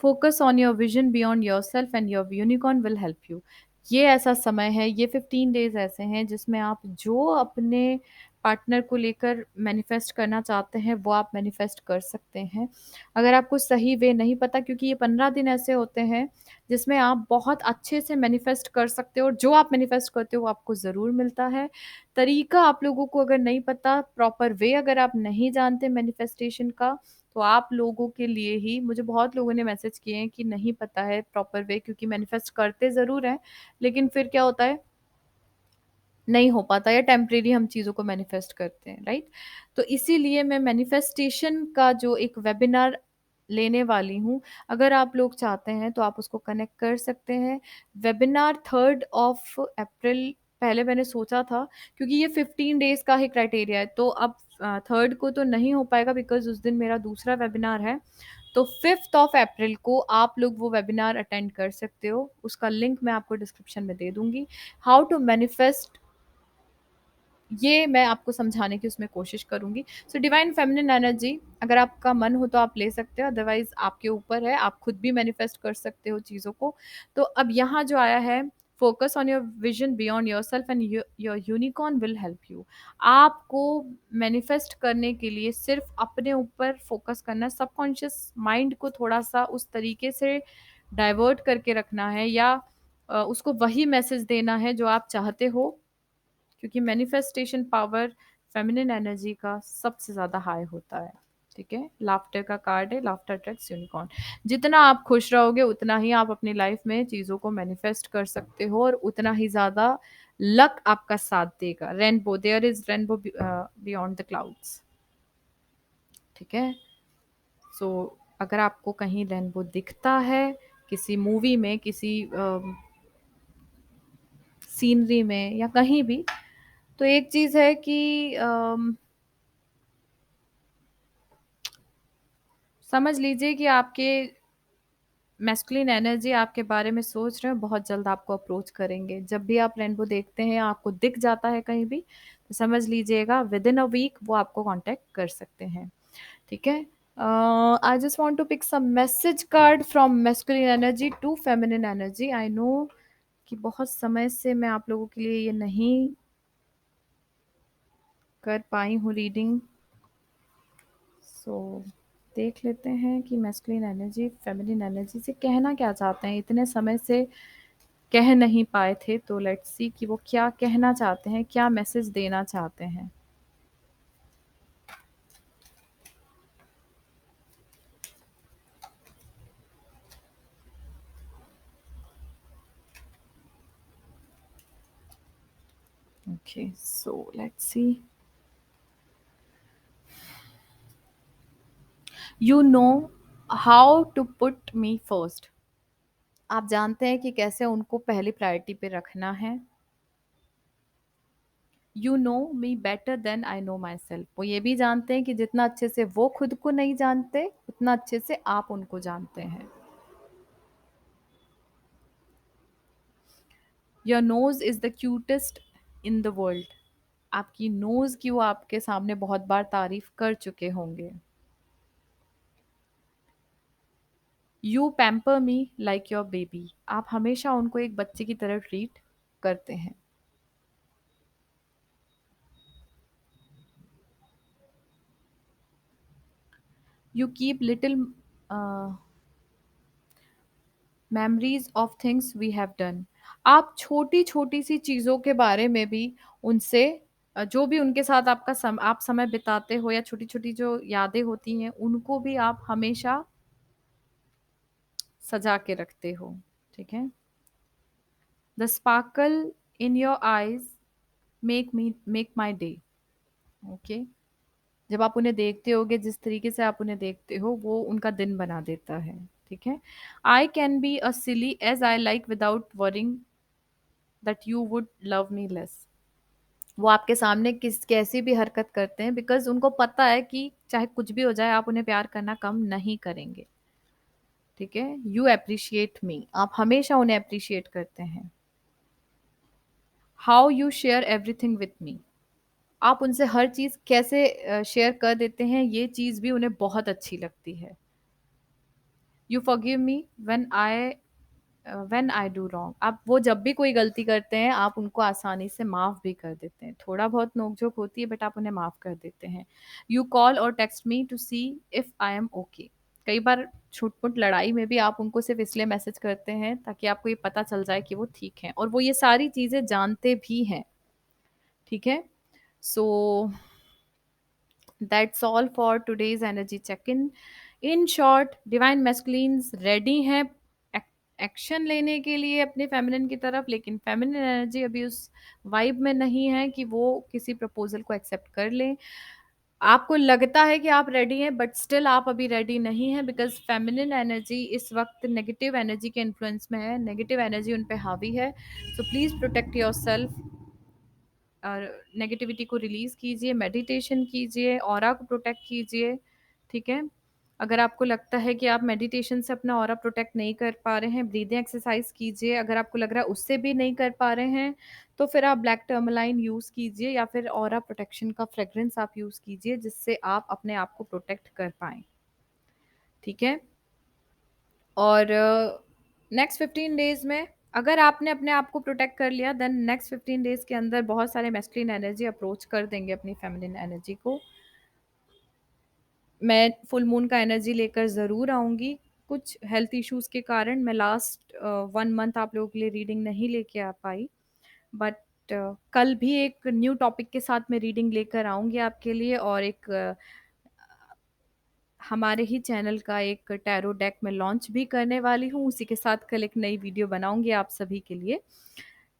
[SPEAKER 1] focus on your vision beyond your self and your unicorn will help you. ये ऐसा समय है, ये 15 डेज ऐसे हैं जिसमें आप जो अपने पार्टनर को लेकर मैनिफेस्ट करना चाहते हैं वो आप मैनिफेस्ट कर सकते हैं। अगर आपको सही वे नहीं पता, क्योंकि ये 15 दिन ऐसे होते हैं जिसमें आप बहुत अच्छे से मैनिफेस्ट कर सकते हो और जो आप मैनिफेस्ट करते हो वो आपको ज़रूर मिलता है। तरीका आप लोगों को अगर नहीं पता, प्रॉपर वे अगर आप नहीं जानते मैनिफेस्टेशन का, तो आप लोगों के लिए ही, मुझे बहुत लोगों ने मैसेज किए हैं कि नहीं पता है प्रॉपर वे, क्योंकि मैनिफेस्ट करते ज़रूर हैं लेकिन फिर क्या होता है, नहीं हो पाता या टेम्परेरी हम चीज़ों को मैनिफेस्ट करते हैं, राइट। तो इसीलिए मैं मैनिफेस्टेशन का जो एक वेबिनार लेने वाली हूँ, अगर आप लोग चाहते हैं तो आप उसको कनेक्ट कर सकते हैं। वेबिनार 3 अप्रैल, पहले मैंने सोचा था क्योंकि ये 15 डेज का ही क्राइटेरिया है, तो अब 3 को तो नहीं हो पाएगा बिकॉज उस दिन मेरा दूसरा वेबिनार है। तो 5 अप्रैल को आप लोग वो वेबिनार अटेंड कर सकते हो, उसका लिंक मैं आपको डिस्क्रिप्शन में दे दूंगी। हाउ टू मैनिफेस्ट, ये मैं आपको समझाने की उसमें कोशिश करूंगी। सो डिवाइन फेमिनिन एनर्जी, अगर आपका मन हो तो आप ले सकते हो, अदरवाइज आपके ऊपर है, आप खुद भी मैनिफेस्ट कर सकते हो चीज़ों को। तो अब यहाँ जो आया है, focus on your vision beyond your self and your unicorn will help you. आपको मैनिफेस्ट करने के लिए सिर्फ अपने ऊपर फोकस करना है, सबकॉन्शियस माइंड को थोड़ा सा उस तरीके से डाइवर्ट करके रखना है, या उसको वही मैसेज देना है जो आप चाहते हो, क्योंकि मैनिफेस्टेशन पावर फेमिनिन एनर्जी का सबसे ज़्यादा हाई होता है। ठीक है। लाफ्टर का कार्ड है, लाफ्टर अट्रैक्ट्स यूनिकॉर्न। जितना आप खुश रहोगे उतना ही आप अपनी लाइफ में चीज़ों को मैनिफेस्ट कर सकते हो और उतना ही ज़्यादा लक आपका साथ देगा। Rainbow, there is rainbow beyond the clouds. ठीक है। सो अगर आपको कहीं रेनबो दिखता है, किसी मूवी में, किसी सीनरी में या कहीं भी। तो एक चीज़ है कि समझ लीजिए कि आपके मैस्कुलिन एनर्जी आपके बारे में सोच रहे हो, बहुत जल्द आपको अप्रोच करेंगे। जब भी आप रेनबो देखते हैं, आपको दिख जाता है कहीं भी, तो समझ लीजिएगा विदिन अ वीक वो आपको कांटेक्ट कर सकते हैं। ठीक है? I just want to pick some message card from masculine energy to feminine energy. I know कि बहुत समय से मैं आप लोगों के लिए ये नहीं कर पाई हूँ रीडिंग। सो देख लेते हैं कि मैस्कुलिन एनर्जी फेमिनिन एनर्जी से कहना क्या चाहते हैं। इतने समय से कह नहीं पाए थे, तो लेट्स सी कि वो क्या कहना चाहते हैं, क्या मैसेज देना चाहते हैं। Okay, so let's see. You know how to put me first. आप जानते हैं कि कैसे उनको पहली प्रायोरिटी पे रखना है। You know me better than I know myself. वो ये भी जानते हैं कि जितना अच्छे से वो खुद को नहीं जानते, उतना अच्छे से आप उनको जानते हैं। Your nose is the cutest in the world. आपकी नोज की वो आपके सामने बहुत बार तारीफ कर चुके होंगे। You pamper me like your baby. आप हमेशा उनको एक बच्चे की तरह ट्रीट करते हैं। You keep little memories of things we have done. आप छोटी छोटी सी चीज़ों के बारे में भी उनसे जो भी उनके साथ आप समय बिताते हो या छोटी छोटी जो यादें होती हैं उनको भी आप हमेशा सजा के रखते हो। ठीक है? The sparkle in your eyes make my day. Okay, जब आप उन्हें देखते होगे, जिस तरीके से आप उन्हें देखते हो, वो उनका दिन बना देता है। ठीक है? I can be a silly as I like without worrying that you would love me less. वो आपके सामने किस कैसी भी हरकत करते हैं बिकॉज उनको पता है कि चाहे कुछ भी हो जाए, आप उन्हें प्यार करना कम नहीं करेंगे। ठीक है? यू अप्रिशिएट मी। आप हमेशा उन्हें अप्रिशिएट करते हैं। How you share everything with me. आप उनसे हर चीज़ कैसे शेयर कर देते हैं, ये चीज़ भी उन्हें बहुत अच्छी लगती है। You forgive me when I do wrong. आप वो जब भी कोई गलती करते हैं, आप उनको आसानी से माफ़ भी कर देते हैं। थोड़ा बहुत नोक-झोंक होती है बट आप उन्हें माफ़ कर देते हैं। You call or text me to see if I am okay. कई बार छूट-पुट लड़ाई में भी आप उनको सिर्फ़ इसलिए मैसेज करते हैं ताकि आपको ये पता चल जाए कि वो ठीक हैं, और वो ये सारी चीज़ें जानते भी हैं। ठीक है? So that's all for today's energy check in. In short, divine masculines ready हैं एक्शन लेने के लिए अपने फेमिनिन की तरफ, लेकिन फेमिनिन एनर्जी अभी उस वाइब में नहीं है कि वो किसी प्रपोजल को एक्सेप्ट कर लें। आपको लगता है कि आप रेडी हैं बट स्टिल आप अभी रेडी नहीं हैं बिकॉज फेमिनिन एनर्जी इस वक्त नेगेटिव एनर्जी के इन्फ्लुएंस में है, नेगेटिव एनर्जी उन पे हावी है। So please protect your self और नेगेटिविटी को रिलीज़ कीजिए, मेडिटेशन कीजिए, ऑरा को प्रोटेक्ट कीजिए। ठीक है? अगर आपको लगता है कि आप मेडिटेशन से अपना ऑरा प्रोटेक्ट नहीं कर पा रहे हैं, ब्रीदिंग एक्सरसाइज कीजिए। अगर आपको लग रहा है उससे भी नहीं कर पा रहे हैं, तो फिर आप ब्लैक टर्मलाइन यूज़ कीजिए या फिर ऑरा प्रोटेक्शन का फ्रेग्रेंस आप यूज़ कीजिए, जिससे आप अपने आप को प्रोटेक्ट कर पाएँ। ठीक है? और नेक्स्ट 15 डेज़ में अगर आपने अपने आप को प्रोटेक्ट कर लिया, देन नेक्स्ट 15 डेज़ के अंदर बहुत सारे मैस्कुलिन एनर्जी अप्रोच कर देंगे अपनी फेमिनिन एनर्जी को। मैं फुल मून का एनर्जी लेकर ज़रूर आऊँगी। कुछ हेल्थ इश्यूज़ के कारण मैं लास्ट 1 मंथ आप लोगों के लिए रीडिंग नहीं लेके आ पाई। बट कल भी एक न्यू टॉपिक के साथ मैं रीडिंग लेकर आऊँगी आपके लिए, और एक हमारे ही चैनल का एक टैरो डेक मैं लॉन्च भी करने वाली हूँ। उसी के साथ कल एक नई वीडियो बनाऊँगी आप सभी के लिए।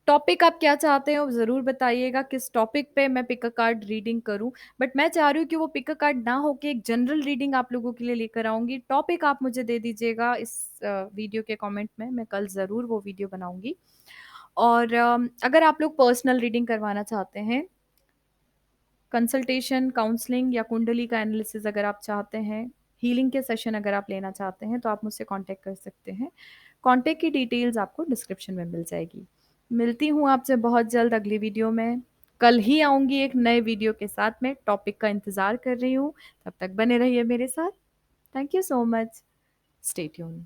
[SPEAKER 1] टॉपिक आप क्या चाहते हो ज़रूर बताइएगा, किस टॉपिक पे मैं पिक अ कार्ड रीडिंग करूँ। बट मैं चाह रही हूँ कि वो पिक अ कार्ड ना हो के एक जनरल रीडिंग आप लोगों के लिए लेकर आऊँगी। टॉपिक आप मुझे दे दीजिएगा इस वीडियो के कमेंट में, मैं कल ज़रूर वो वीडियो बनाऊँगी। और अगर आप लोग पर्सनल रीडिंग करवाना चाहते हैं, कंसल्टेशन, काउंसलिंग या कुंडली का एनालिसिस अगर आप चाहते हैं, हीलिंग के सेशन अगर आप लेना चाहते हैं, तो आप मुझसे कांटेक्ट कर सकते हैं। कांटेक्ट की डिटेल्स आपको डिस्क्रिप्शन में मिल जाएगी। मिलती हूँ आपसे बहुत जल्द अगली वीडियो में। कल ही आऊँगी एक नए वीडियो के साथ में, टॉपिक का इंतज़ार कर रही हूँ। तब तक बने रहिए मेरे साथ। Thank you so much. Stay tuned.